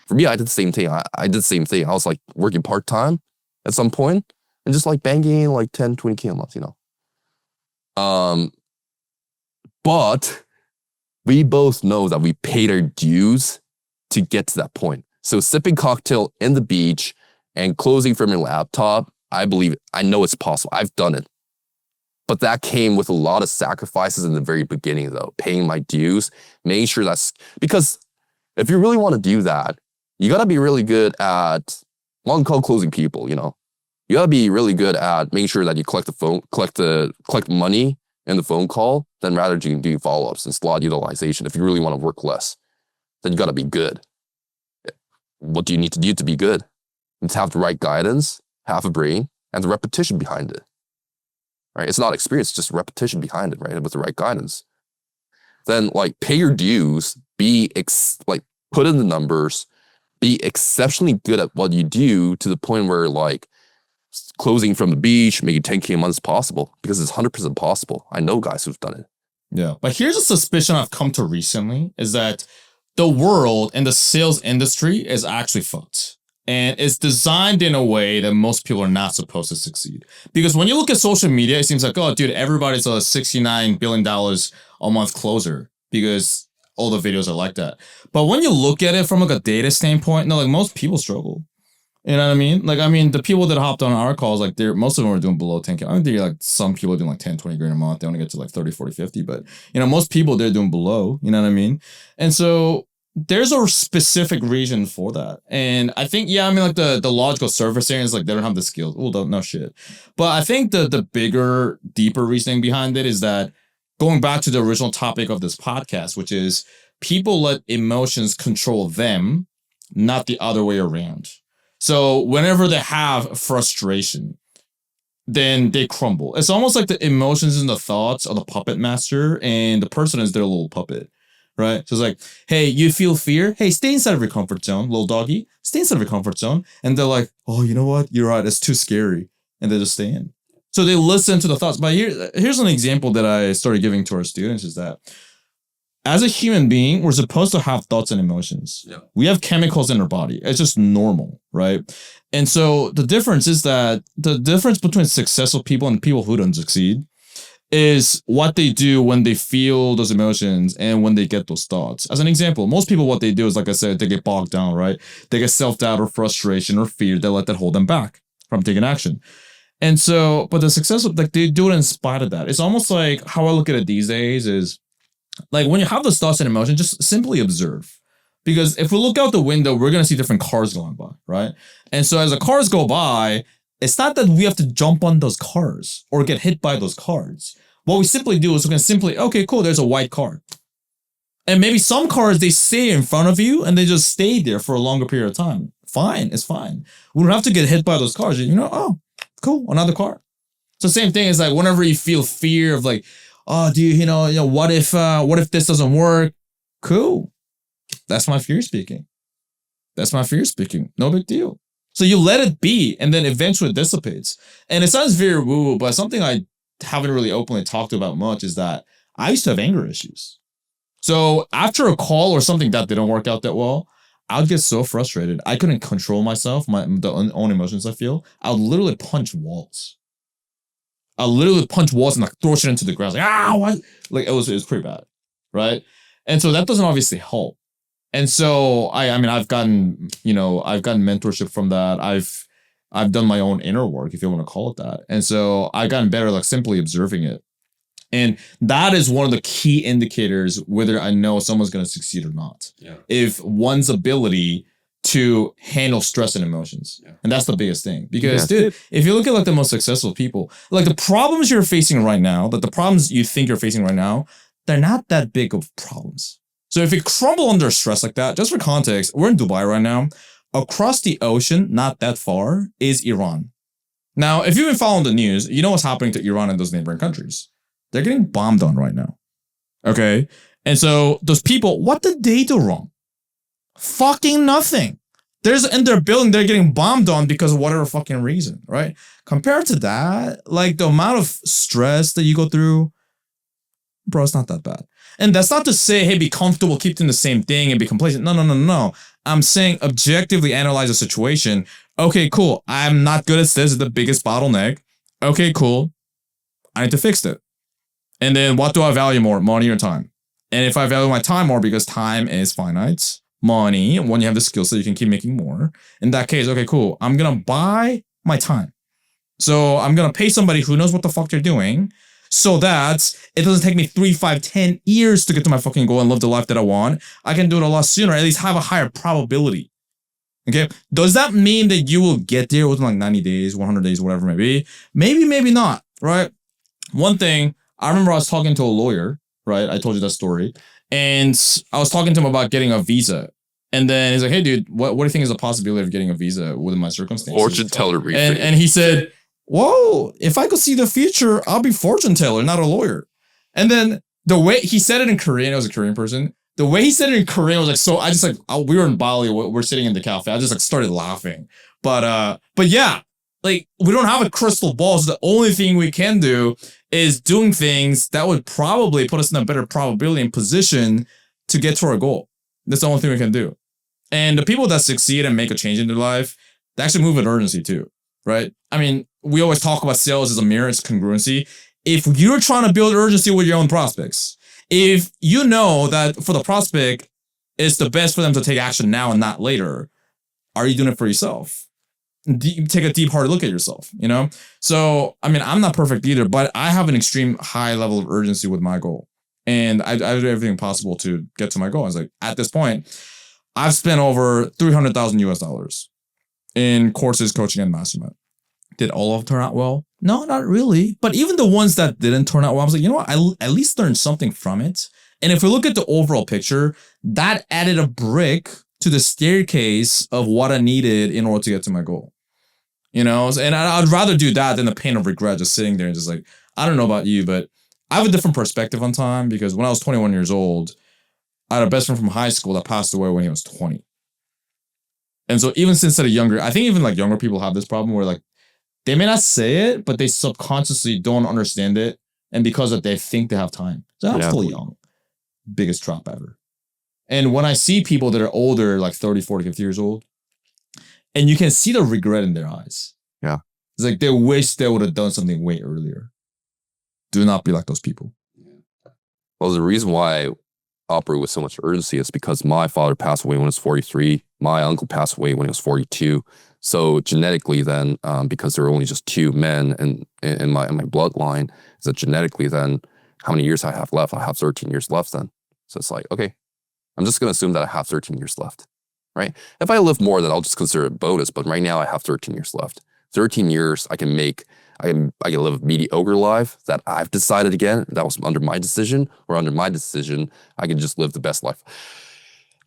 For me, I did the same thing. I did the same thing. I was like working part-time at some point and just like banking like 10, 20K a month, But we both know that we paid our dues to get to that point. So sipping cocktail in the beach and closing from your laptop, I believe it. I know it's possible. I've done it. But that came with a lot of sacrifices in the very beginning, though. Paying my dues, making sure that's... Because if you really want to do that, you got to be really good at long call closing people, You got to be really good at making sure that you collect money in the phone call, then rather than doing follow-ups and slot utilization. If you really want to work less, then you got to be good. What do you need to do to be good? You need to have the right guidance, have a brain, and the repetition behind it. Right? It's not experience, it's just repetition behind it, right? With the right guidance. Then like pay your dues, put in the numbers, be exceptionally good at what you do to the point where like closing from the beach, making 10K a month is possible, because it's 100% possible. I know guys who've done it. Yeah. But here's a suspicion I've come to recently is that the world and the sales industry is actually fucked. And it's designed in a way that most people are not supposed to succeed. Because when you look at social media, it seems like, oh, dude, everybody's a $69 billion a month closer because all the videos are like that. But when you look at it from like a data standpoint, no, like most people struggle. You know what I mean? Like, the people that hopped on our calls, like most of them are doing below 10K. I think like some people are doing like 10, 20 grand a month. They only get to like 30, 40, 50. But, most people, they're doing below. You know what I mean? And so there's a specific reason for that. And I think, like the logical surface area is like they don't have the skills. Well, no shit. But I think the bigger, deeper reasoning behind it is that going back to the original topic of this podcast, which is people let emotions control them, not the other way around. So whenever they have frustration, then they crumble. It's almost like the emotions and the thoughts are the puppet master and the person is their little puppet, right? So it's like, hey, you feel fear? Hey, stay inside of your comfort zone, little doggy. Stay inside of your comfort zone. And they're like, oh, you know what? You're right. It's too scary. And they just stay in. So they listen to the thoughts. But here's an example that I started giving to our students is that as a human being, we're supposed to have thoughts and emotions. Yeah. We have chemicals in our body. It's just normal, right? And so the difference is that the difference between successful people and people who don't succeed is what they do when they feel those emotions and when they get those thoughts. As an example, most people, what they do is, like I said, they get bogged down, right? They get self-doubt or frustration or fear. They let that hold them back from taking action. And so, but the successful, like they do it in spite of that. It's almost like how I look at it these days is like when you have those thoughts and emotions, just simply observe. Because if we look out the window, we're going to see different cars going by, right? And so as the cars go by, it's not that we have to jump on those cars or get hit by those cars. What we simply do is we can simply, okay, cool, there's a white car. And maybe some cars, they stay in front of you and they just stay there for a longer period of time. Fine, it's fine. We don't have to get hit by those cars. You know, oh, cool, another car. So same thing is like whenever you feel fear of like, oh, do you know, what if this doesn't work? Cool. That's my fear speaking. That's my fear speaking. No big deal. So you let it be, and then eventually it dissipates. And it sounds very woo-woo, but something I haven't really openly talked about much is that I used to have anger issues. So after a call or something that didn't work out that well, I would get so frustrated. I couldn't control myself, the own emotions I feel. I would literally punch walls. I literally punch walls and like throw shit into the ground. Like, what? Like it was pretty bad, right? And so that doesn't obviously help. And so I mean I've gotten mentorship from that. I've done my own inner work, if you want to call it that. And so I've gotten better like simply observing it. And that is one of the key indicators whether I know someone's going to succeed or not. Yeah. If one's ability to handle stress and emotions. Yeah. And that's the biggest thing. Because dude, if you look at like the most successful people, like the problems you're facing right now, like the problems you think you're facing right now, they're not that big of problems. So if you crumble under stress like that, just for context, we're in Dubai right now. Across the ocean, not that far, is Iran. Now, if you've been following the news, you know what's happening to Iran and those neighboring countries. They're getting bombed on right now. Okay? And so those people, what did they do wrong? Fucking nothing. In their building, they're getting bombed on because of whatever fucking reason, right? Compared to that, like the amount of stress that you go through, bro, it's not that bad. And that's not to say, hey, be comfortable, keep doing the same thing and be complacent. No. I'm saying objectively analyze the situation. Okay, cool. I'm not good at this. This is the biggest bottleneck. Okay, cool. I need to fix it. And then what do I value more, money or time? And if I value my time more because time is finite, money, when you have the skill set, you can keep making more. In that case, okay, cool. I'm going to buy my time. So I'm going to pay somebody who knows what the fuck they're doing so that it doesn't take me 3, 5, 10 years to get to my fucking goal and live the life that I want. I can do it a lot sooner, at least have a higher probability. Okay. Does that mean that you will get there within like 90 days, 100 days, whatever it may be? Maybe not, right? One thing, I remember I was talking to a lawyer, right? I told you that story. And I was talking to him about getting a visa. And then he's like, hey, dude, what do you think is the possibility of getting a visa within my circumstances? Fortune teller reframe. And he said, whoa, if I could see the future, I'll be fortune teller, not a lawyer. And then the way he said it in Korean, I was a Korean person. The way he said it in Korean was like, so I just like, we were in Bali, we're sitting in the cafe. I just like started laughing. But yeah, like we don't have a crystal ball. So the only thing we can do is doing things that would probably put us in a better probability and position to get to our goal. That's the only thing we can do. And the people that succeed and make a change in their life, they actually move with urgency too, right? I mean, we always talk about sales as a mirror, it's congruency. If you're trying to build urgency with your own prospects, if you know that for the prospect, it's the best for them to take action now and not later, are you doing it for yourself? Take a deep, hard look at yourself, you know? So, I mean, I'm not perfect either, but I have an extreme high level of urgency with my goal. And I do everything possible to get to my goal. I was like, at this point, I've spent over 300,000 US dollars in courses, coaching, and mastermind. Did all of them turn out well? No, not really. But even the ones that didn't turn out well, I was like, you know what? I at least learned something from it. And if we look at the overall picture, that added a brick to the staircase of what I needed in order to get to my goal. You know, and I'd rather do that than the pain of regret, just sitting there and just like, I don't know about you, but I have a different perspective on time because when I was 21 years old, I had a best friend from high school that passed away when he was 20. And so even since at a younger, I think even like younger people have this problem where like, they may not say it, but they subconsciously don't understand it. And because of they think they have time. So I'm still young. Biggest trap ever. And when I see people that are older, like 30, 40, 50 years old, and you can see the regret in their eyes. Yeah. It's like they wish they would have done something way earlier. Do not be like those people. Well, the reason why I operate with so much urgency is because my father passed away when he was 43. My uncle passed away when he was 42. So genetically, then, because there are only just 2 men in my bloodline, is that genetically, then, how many years I have left? I have 13 years left. Then, so it's like, okay, I'm just gonna assume that I have 13 years left, right? If I live more, then I'll just consider it a bonus. But right now, I have 13 years left. 13 years, I can live a mediocre life that I've decided again. That was under my decision, or under my decision, I can just live the best life.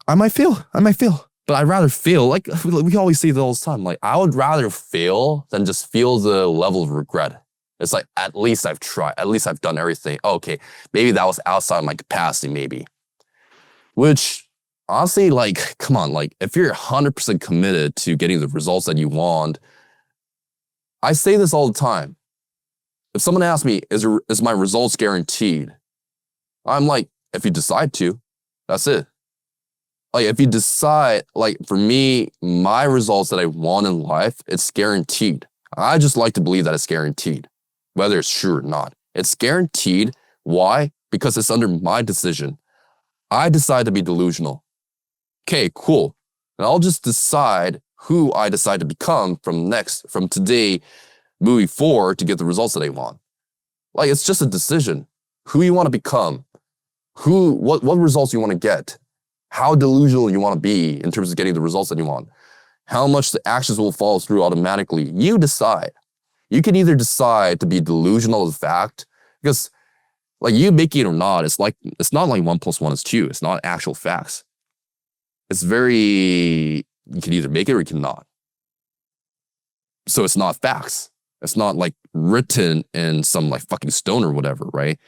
I might fail, but I'd rather fail. Like we always say that all the time. Like I would rather fail than just feel the level of regret. It's like, at least I've tried. At least I've done everything. Okay, maybe that was outside my capacity, maybe. Which, honestly, like, come on. Like, if you're 100% committed to getting the results that you want, I say this all the time. If someone asks me, is my results guaranteed? I'm like, if you decide to, that's it. Like, if you decide, like, for me, my results that I want in life, it's guaranteed. I just like to believe that it's guaranteed, whether it's true or not. It's guaranteed. Why? Because it's under my decision. I decide to be delusional. Okay, cool. And I'll just decide who I decide to become from today, moving forward to get the results that I want. Like, it's just a decision. Who you want to become, what results you want to get, how delusional you want to be in terms of getting the results that you want, how much the actions will follow through automatically. You decide. You can either decide to be delusional of the fact, because like you make it or not, it's not like 1 + 1 is 2. It's not actual facts. It's you can either make it or you cannot. So it's not facts. It's not like written in some like fucking stone or whatever, right?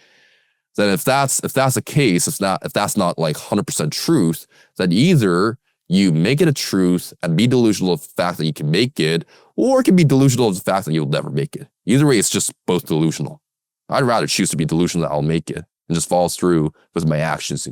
Then if that's the case, if that's not like 100% truth, then either you make it a truth and be delusional of the fact that you can make it, or it can be delusional of the fact that you'll never make it. Either way, it's just both delusional. I'd rather choose to be delusional that I'll make it and just follows through with my actions,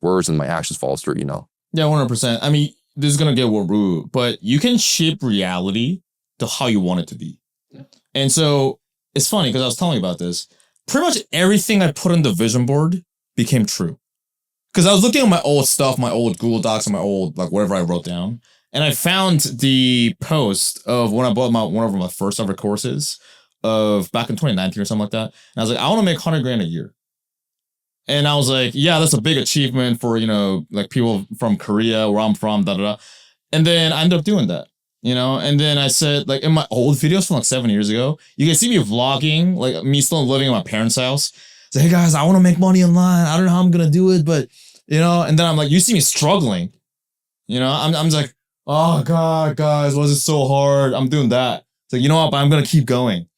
words and my actions follows through, Yeah, 100%. I mean, this is gonna get more rude, but you can shape reality to how you want it to be. Yeah. And so it's funny because I was telling you about this. Pretty much everything I put on the vision board became true. Because I was looking at my old stuff, my old Google Docs, and my old like whatever I wrote down, and I found the post of when I bought one of my first ever courses of back in 2019 or something like that. And I was like, I want to make 100 grand a year. And I was like, yeah, that's a big achievement for, like people from Korea, where I'm from, da da da. And then I ended up doing that, And then I said, like, in my old videos from like 7 years ago, you can see me vlogging, like me still living in my parents' house. Say, hey guys, I want to make money online. I don't know how I'm going to do it, but, and then I'm like, you see me struggling. I'm just like, oh God, guys, was it so hard? I'm doing that. It's like, you know what, but I'm going to keep going.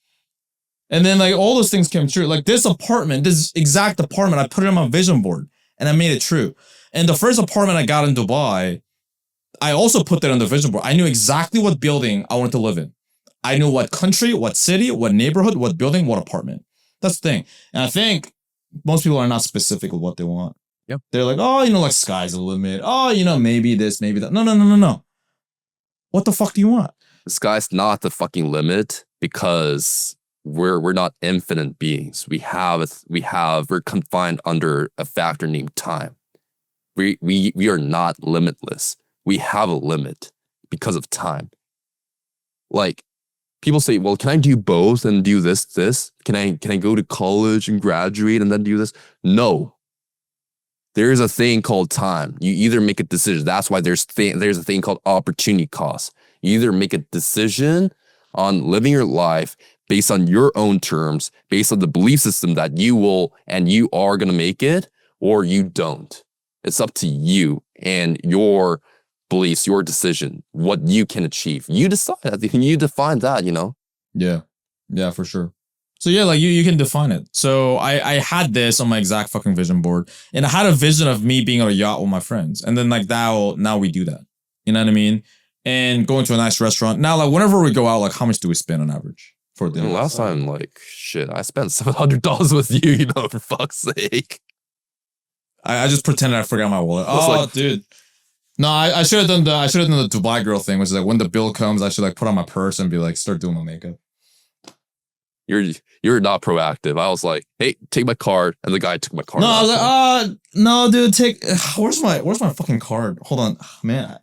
And then like all those things came true. Like this exact apartment, I put it on my vision board and I made it true. And the first apartment I got in Dubai, I also put that on the vision board. I knew exactly what building I wanted to live in. I knew what country, what city, what neighborhood, what building, what apartment. That's the thing. And I think most people are not specific with what they want. Yep. They're like, oh, like sky's the limit. Oh, maybe this, maybe that. No. What the fuck do you want? The sky's not the fucking limit because we're not infinite beings. We're confined under a factor named time. We are not limitless. We have a limit because of time. Like people say, well, can I do both and do this? Can I go to college and graduate and then do this? No. There is a thing called time. You either make a decision. That's why there's a thing called opportunity cost. You either make a decision on living your life based on your own terms, based on the belief system that you are going to make it, or you don't. It's up to you and your beliefs, your decision, what you can achieve. You decide. You define that, Yeah, for sure. So yeah, like you can define it. So I had this on my exact fucking vision board, and I had a vision of me being on a yacht with my friends. And then like now we do that. You know what I mean? And going to a nice restaurant. Now, like whenever we go out, like how much do we spend on average for dinner? Last time, like shit, I spent $700 with you, for fuck's sake. I just pretended I forgot my wallet. Oh, dude. No, I should have done the Dubai girl thing, which is like when the bill comes, I should like put on my purse and be like, start doing my makeup. you're not proactive. I was like, hey, take my card, and the guy took my card. No, I was after. like, no, dude, take. Where's my fucking card? Hold on, man.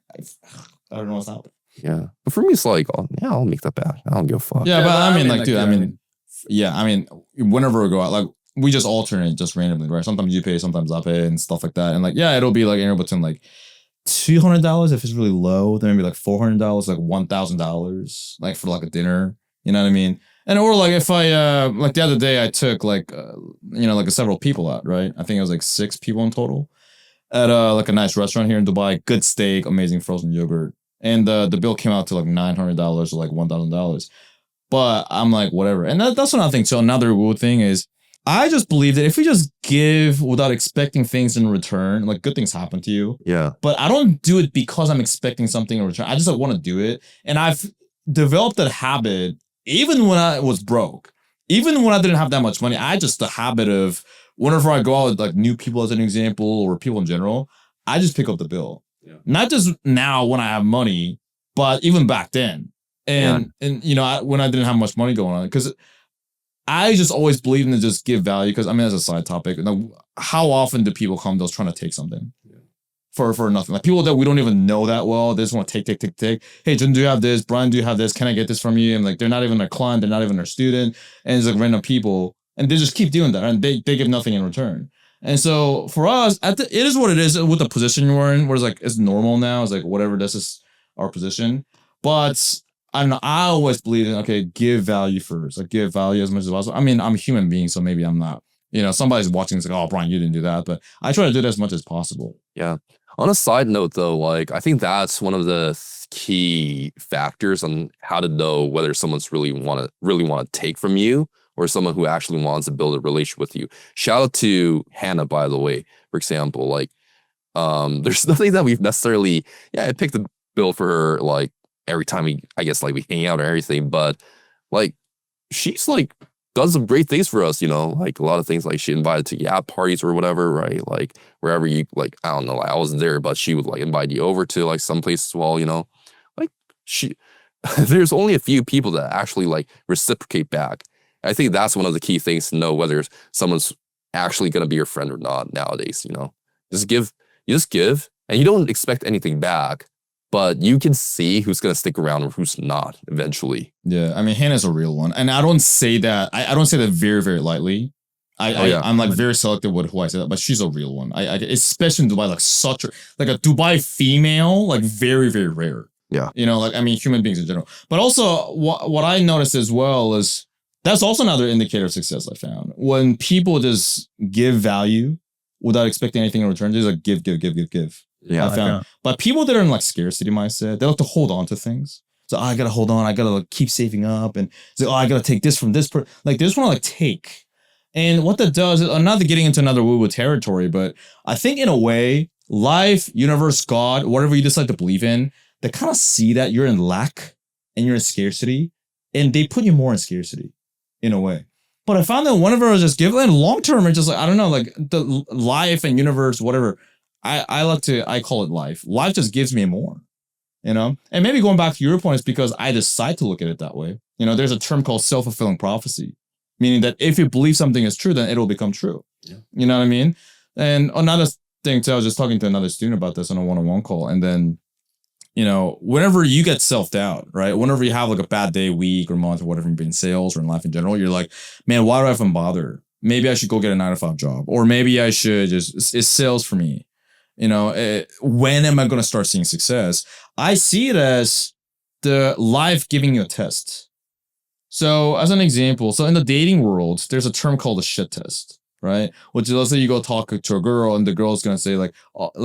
I don't know what's happening. Yeah, but for me, it's like, oh, yeah, I'll make that back. I don't give a fuck. Yeah, Yeah, but I mean, like, like, dude, yeah, I I mean, mean- yeah, I mean, whenever we go out, like, we just alternate just randomly, right? Sometimes you pay, sometimes I pay, and stuff like that. And like, yeah, it'll be like anywhere between like $200 if it's really low, then maybe like $400, like $1,000, like for like a dinner. You know what I mean? And or like if I like the other day I took like like several people out, right? I think it was like 6 people in total at like a nice restaurant here in Dubai. Good steak, amazing frozen yogurt, and the bill came out to like $900 or like $1,000. But I'm like, whatever. And that's another thing. So another weird thing is I just believe that if we just give without expecting things in return, like good things happen to you. Yeah, But I don't do it because I'm expecting something in return. I just like, want to do it. And I've developed that habit even when I was broke, even when I didn't have that much money. I just the habit of whenever I go out with like new people as an example or people in general, I just pick up the bill. Yeah. Not just now when I have money, but even back then. And when I didn't have much money going on, because I just always believe in to just give value. Because I mean, as a side topic, how often do people come to us trying to take something? For nothing. Like people that we don't even know that well, they just want to take. Hey, Jun, do you have this? Brian, do you have this? Can I get this from you? And like they're not even our client, they're not even our student, and it's like random people, and they just keep doing that, and they give nothing in return. And so for us, it is what it is with the position we're in, where it's like it's normal now. It's like whatever, this is our position. But I don't know. I always believe in give value first. Like give value as much as possible. I mean, I'm a human being, so maybe I'm not. Somebody's watching. It's like, oh, Brian, you didn't do that, but I try to do it as much as possible. yeah. On a side note, though, like I think that's one of the key factors on how to know whether someone's really want to take from you or someone who actually wants to build a relationship with you. Shout out to Hannah, by the way. For example, like there's nothing that we've necessarily I picked the bill for her like every time we we hang out or everything, but like she's like does some great things for us, like a lot of things, like she invited to parties or whatever, right? Like wherever you like, I don't know, like I wasn't there, but she would like invite you over to like some place as well, like she there's only a few people that actually like reciprocate back. I think that's one of the key things to know whether someone's actually going to be your friend or not nowadays. Just give, and you don't expect anything back, but you can see who's going to stick around or who's not eventually. Yeah, I mean, Hannah's a real one, and I don't say that. I don't say that very, very lightly. I'm like very selective with who I say that, but she's a real one. I especially in Dubai, like such a Dubai female, like very, very rare. Yeah, like I mean, human beings in general. But also, what I noticed as well is that's also another indicator of success. I found when people just give value without expecting anything in return, they just like give. Yeah, I found. But people that are in like scarcity mindset, they like to hold on to things. So I gotta hold on. I gotta like keep saving up, and say, I gotta take this from this. Like they just want to like take. And what that does, I'm not getting into another woo-woo territory, but I think in a way, life, universe, God, whatever you decide to believe in, they kind of see that you're in lack and you're in scarcity, and they put you more in scarcity, in a way. But I found that whenever I was just giving, long term, it's just like I don't know, like the life and universe, whatever. I call it life. Life just gives me more, And maybe going back to your point is because I decide to look at it that way. There's a term called self-fulfilling prophecy, meaning that if you believe something is true, then it'll become true. Yeah. You know what I mean? And another thing too, I was just talking to another student about this on a one-on-one call. And then, whenever you get self-doubt, right? Whenever you have like a bad day, week or month or whatever, you've been in sales or in life in general, you're like, man, why do I even bother? Maybe I should go get a 9-to-5 job, or maybe I should it's sales for me. When am I going to start seeing success? I see it as the life giving you a test. So as an example, so in the dating world, there's a term called the shit test, right? Which is, let's say you go talk to a girl and the girl's going to say like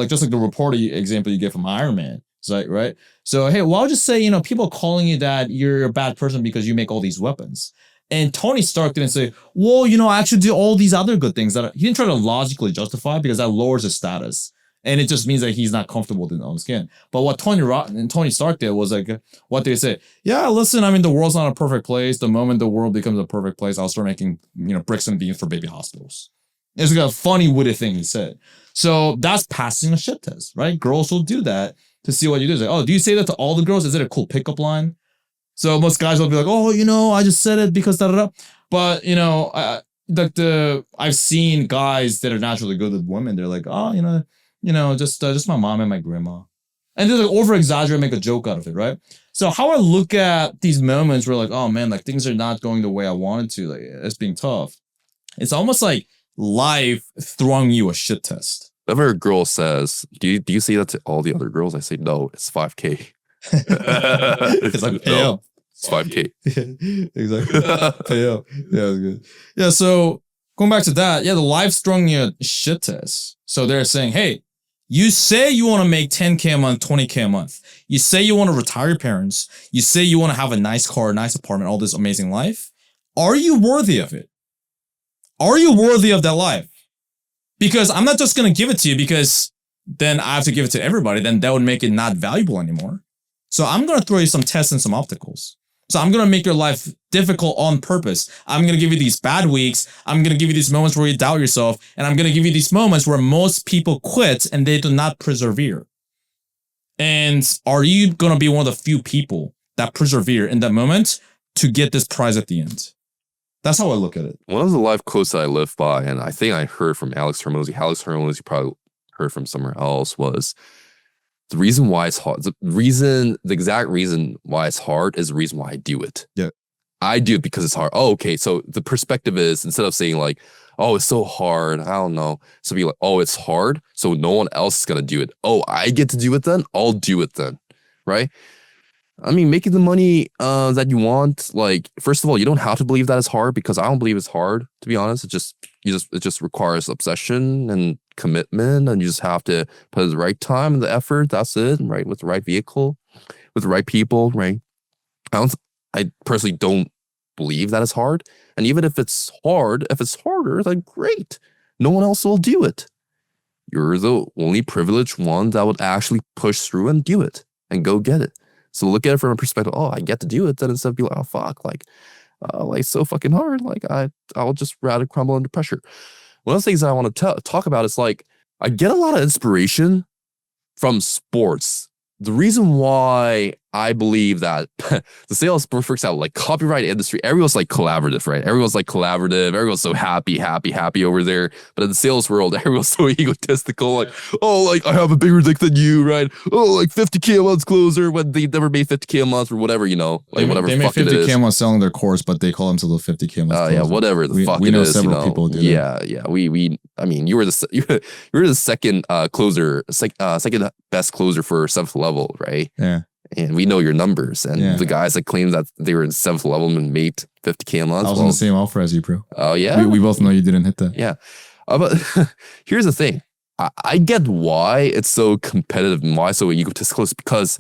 just like the reporter example you get from Iron Man. It's like, right? So, hey, well, I'll just say, people calling you that you're a bad person because you make all these weapons. And Tony Stark didn't say, well, I actually do all these other good things that he didn't try to logically justify, because that lowers his status. And it just means that he's not comfortable with his own skin. But what Tony Stark did was like, what they say, yeah, listen, I mean, the world's not a perfect place. The moment the world becomes a perfect place, I'll start making, bricks and beams for baby hospitals. It's like a funny, witty thing he said. So that's passing a shit test, right? Girls will do that to see what you do. It's like, oh, do you say that to all the girls? Is it a cool pickup line? So most guys will be like, oh, I just said it because da da da. But I've seen guys that are naturally good with women. They're like, oh, just my mom and my grandma, and they're like over exaggerate, make a joke out of it, right? So how I look at these moments where like, oh man, like things are not going the way I wanted to, like it's being tough. It's almost like life throwing you a shit test. Whenever a girl says, do you say that to all the other girls? I say, no, it's 5K. It's like pay up. It's 5K. Exactly. Pay up. Yeah, that's good. Yeah, so going back to that, the life's throwing you a shit test. So they're saying, hey, you say you want to make 10K a month, 20K a month. You say you want to retire your parents. You say you want to have a nice car, a nice apartment, all this amazing life. Are you worthy of it? Are you worthy of that life? Because I'm not just going to give it to you because then I have to give it to everybody. Then that would make it not valuable anymore. So I'm going to throw you some tests and some obstacles. So I'm going to make your life difficult on purpose. I'm going to give you these bad weeks. I'm going to give you these moments where you doubt yourself. And I'm going to give you these moments where most people quit and they do not persevere. And are you going to be one of the few people that persevere in that moment to get this prize at the end? That's how I look at it. One of the life quotes that I live by, and I think I heard from Alex Hormozy. Alex Hormozy probably heard from somewhere else, was the reason why it's hard. The exact reason why it's hard is the reason why I do it. Yeah. I do it because it's hard. Oh, okay. So the perspective is, instead of saying like, oh, it's so hard, I don't know. So be like, oh, it's hard, so no one else is going to do it. Oh, I get to do it then? I'll do it then. Right? I mean, making the money that you want, like, first of all, you don't have to believe that it's hard, because I don't believe it's hard, to be honest. It just requires obsession and commitment, and you just have to put the right time and the effort. That's it, right? With the right vehicle, with the right people, right? I personally don't believe that it's hard. And even if it's hard, if it's harder, then great. No one else will do it. You're the only privileged one that would actually push through and do it and go get it. So look at it from a perspective, oh, I get to do it, then instead of be like, oh, fuck, like so fucking hard, like I'll just rather crumble under pressure. One of the things that I want to talk about is like, I get a lot of inspiration from sports. The reason why I believe that the sales sports, for example, like copyright industry, everyone's like collaborative, right? Everyone's like collaborative. Everyone's so happy over there. But in the sales world, everyone's so egotistical. Like, oh, like I have a bigger dick than you, right? Oh, like 50K a month closer when they never made 50K a month or whatever, like whatever. They make 50K a month selling their course, but they call themselves 50K a month. Yeah, whatever the fuck we it know is. several people do that. Yeah. I mean, you were the second closer, second best closer for 7th level, right? Yeah. And we know your numbers. And the guys that claim that they were in 7th level and made 50K a month. I was on the same offer as you, bro. Oh, yeah? We both know you didn't hit that. Yeah. But here's the thing. I get why it's so competitive and why so egotistical, is because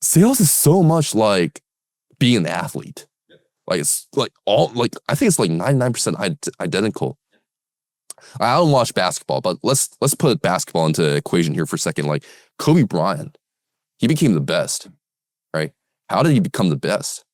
sales is so much like being an athlete. Like it's like I think it's like 99% identical. I don't watch basketball, but let's put basketball into the equation here for a second. Like Kobe Bryant, he became the best, right? How did he become the best?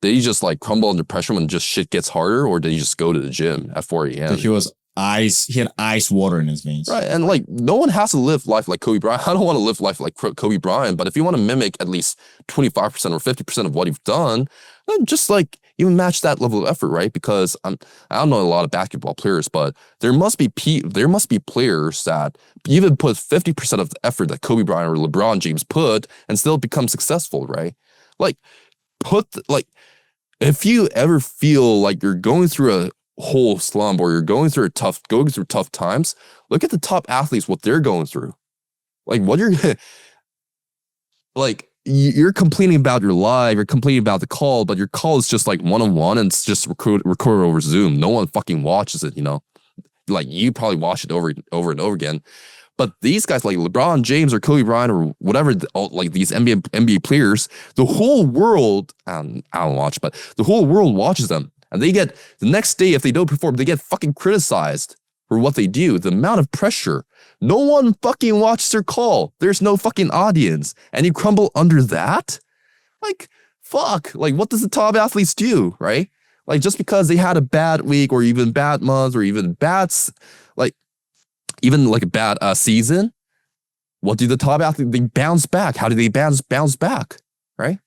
Did he just like crumble under pressure when just shit gets harder, or did he just go to the gym at 4 a.m.? He had ice water in his veins. Right. And like no one has to live life like Kobe Bryant. I don't want to live life like Kobe Bryant, but if you want to mimic at least 25% or 50% of what you've done, then just like even match that level of effort, right? Because I don't know a lot of basketball players, but there must be players that even put 50% of the effort that Kobe Bryant or LeBron James put and still become successful, right? Like if you ever feel like you're going through a whole slump or you're going through tough times, look at the top athletes, what they're going through. Like what you're like, you're complaining about your live, you're complaining about the call, but your call is just like one-on-one and it's just recorded over Zoom. No one fucking watches it, like you probably watch it over and over again. But these guys like LeBron James or Kobe Bryant or whatever, like these NBA players, the whole world, I don't watch, but the whole world watches them. And they get, the next day, if they don't perform, they get fucking criticized for what they do. The amount of pressure. No one fucking watches their call. There's no fucking audience. And you crumble under that? Like, fuck. Like, what does the top athletes do, right? Like, just because they had a bad week or even bad month or even a bad season, what do the top athletes, they bounce back? How do they bounce back, right?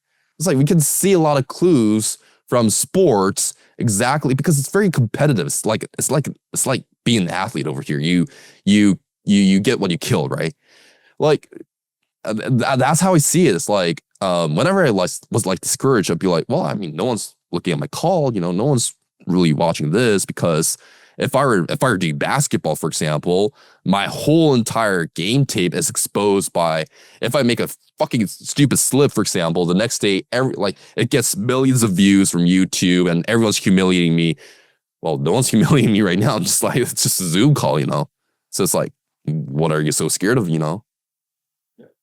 it's like we can see a lot of clues from sports exactly because it's very competitive. It's like being an athlete over here. You get what you kill, right? Like that's how I see it. It's like whenever I was like discouraged, I'd be like, well, I mean, no one's looking at my call, no one's really watching this because if I were to do basketball, for example, my whole entire game tape is exposed by if I make a fucking stupid slip, for example, the next day, it gets millions of views from YouTube and everyone's humiliating me. Well, no one's humiliating me right now. I'm just like, it's just a Zoom call, So it's like, what are you so scared of,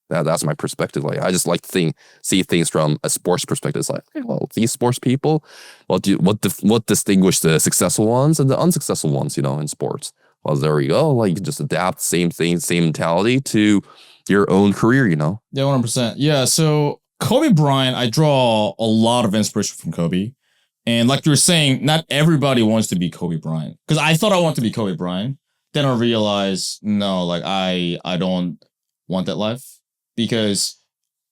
That's my perspective. Like, I just like to see things from a sports perspective. It's like, okay, well, these sports people, what distinguish the successful ones and the unsuccessful ones, in sports? Well, there we go. Like, you can just adapt same thing, same mentality to your own career, Yeah, 100%. Yeah, so Kobe Bryant, I draw a lot of inspiration from Kobe. And like you were saying, not everybody wants to be Kobe Bryant. Because I thought I wanted to be Kobe Bryant. Then I realized, no, like, I don't want that life. Because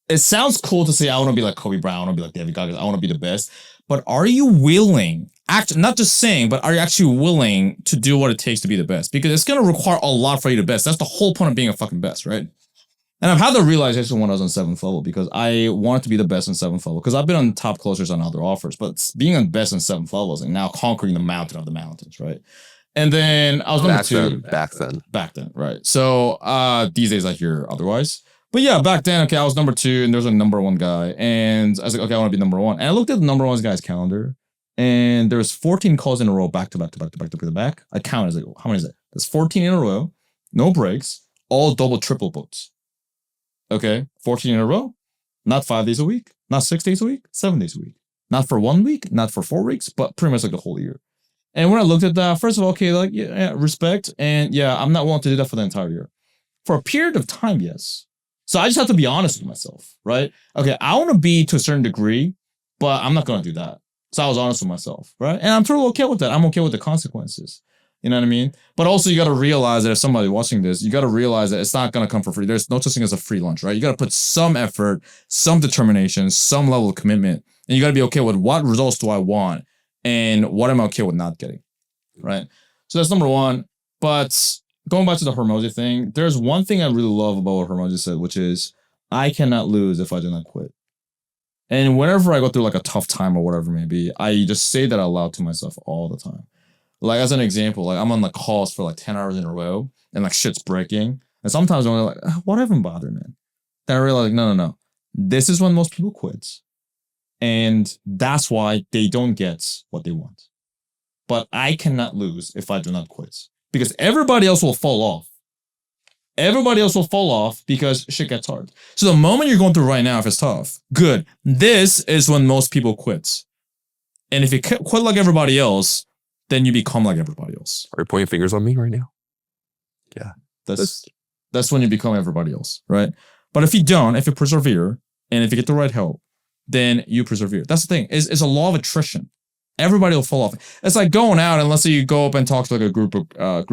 it sounds cool to say I want to be like Kobe Bryant, I want to be like David Goggins, I want to be the best. But are you willing, not just saying, but are you actually willing to do what it takes to be the best? Because it's going to require a lot for you to be the best. That's the whole point of being a fucking best, right? And I've had the realization when I was on 7th level because I wanted to be the best in 7th level because I've been on top closers on other offers, but being on best in 7th level is like now conquering the mountain of the mountains, right? And then I was number two. Back then, right? So these days I hear otherwise. But yeah, back then, okay, I was number 2 and there's a number 1 guy. And I was like, okay, I want to be number 1. And I looked at the number 1 guy's calendar and there's 14 calls in a row, back to back to back to back to back to back. I counted, I was like, how many is it? There's 14 in a row, no breaks, all double, triple booked. Okay, 14 in a row, not 5 days a week, not 6 days a week, 7 days a week. Not for 1 week, not for 4 weeks, but pretty much like the whole year. And when I looked at that, first of all, okay, like, yeah, respect. And yeah, I'm not willing to do that for the entire year. For a period of time, yes. So I just have to be honest with myself, right? Okay, I want to be to a certain degree, but I'm not going to do that. So I was honest with myself, right? And I'm totally okay with that. I'm okay with the consequences. You know what I mean? But also you got to realize that if somebody watching this, you got to realize that it's not going to come for free. There's no such thing as a free lunch, right? You got to put some effort, some determination, some level of commitment. And you got to be okay with what results do I want and what am I okay with not getting, right? So that's number 1. But going back to the Hormozi thing, there's one thing I really love about what Hormozi said, which is I cannot lose if I do not quit. And whenever I go through like a tough time or whatever it may be, I just say that out loud to myself all the time. Like as an example, like I'm on the calls for like 10 hours in a row and like shit's breaking. And sometimes I'm like, what even bother, man? Then I realize, like, no. This is when most people quit. And that's why they don't get what they want. But I cannot lose if I do not quit. Because everybody else will fall off. Everybody else will fall off because shit gets hard. So the moment you're going through right now, if it's tough, good. This is when most people quit. And if you quit like everybody else, then you become like everybody else. Are you pointing fingers on me right now? Yeah. That's when you become everybody else, right? But if you don't, if you persevere, and if you get the right help, then you persevere. That's the thing. It's a law of attrition. Everybody will fall off. It's like going out, and let's say you go up and talk to like a group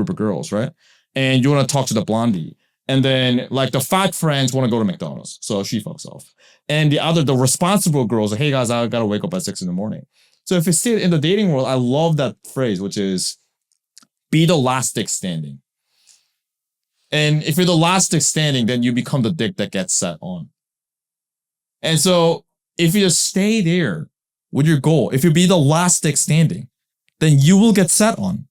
of girls, right? And you want to talk to the blondie. And then like the fat friends want to go to McDonald's. So she fucks off. And the responsible girls are, hey guys, I got to wake up at 6 a.m. So if you see it in the dating world, I love that phrase, which is be the last dick standing. And if you're the last dick standing, then you become the dick that gets set on. And so if you just stay there with your goal, if you be the last dick standing, then you will get set on.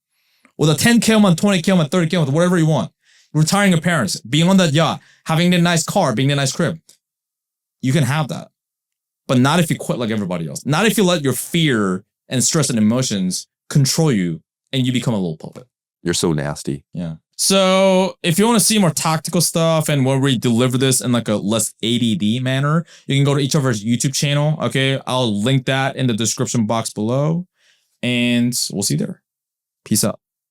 With a 10K a month, 20K a month, 30K a month, whatever you want. Retiring your parents, being on that yacht, having the nice car, being the nice crib. You can have that. But not if you quit like everybody else. Not if you let your fear and stress and emotions control you and you become a little puppet. You're so nasty. Yeah. So if you want to see more tactical stuff and where we deliver this in like a less ADD manner, you can go to each of our YouTube channel. Okay. I'll link that in the description box below and we'll see you there. Peace out.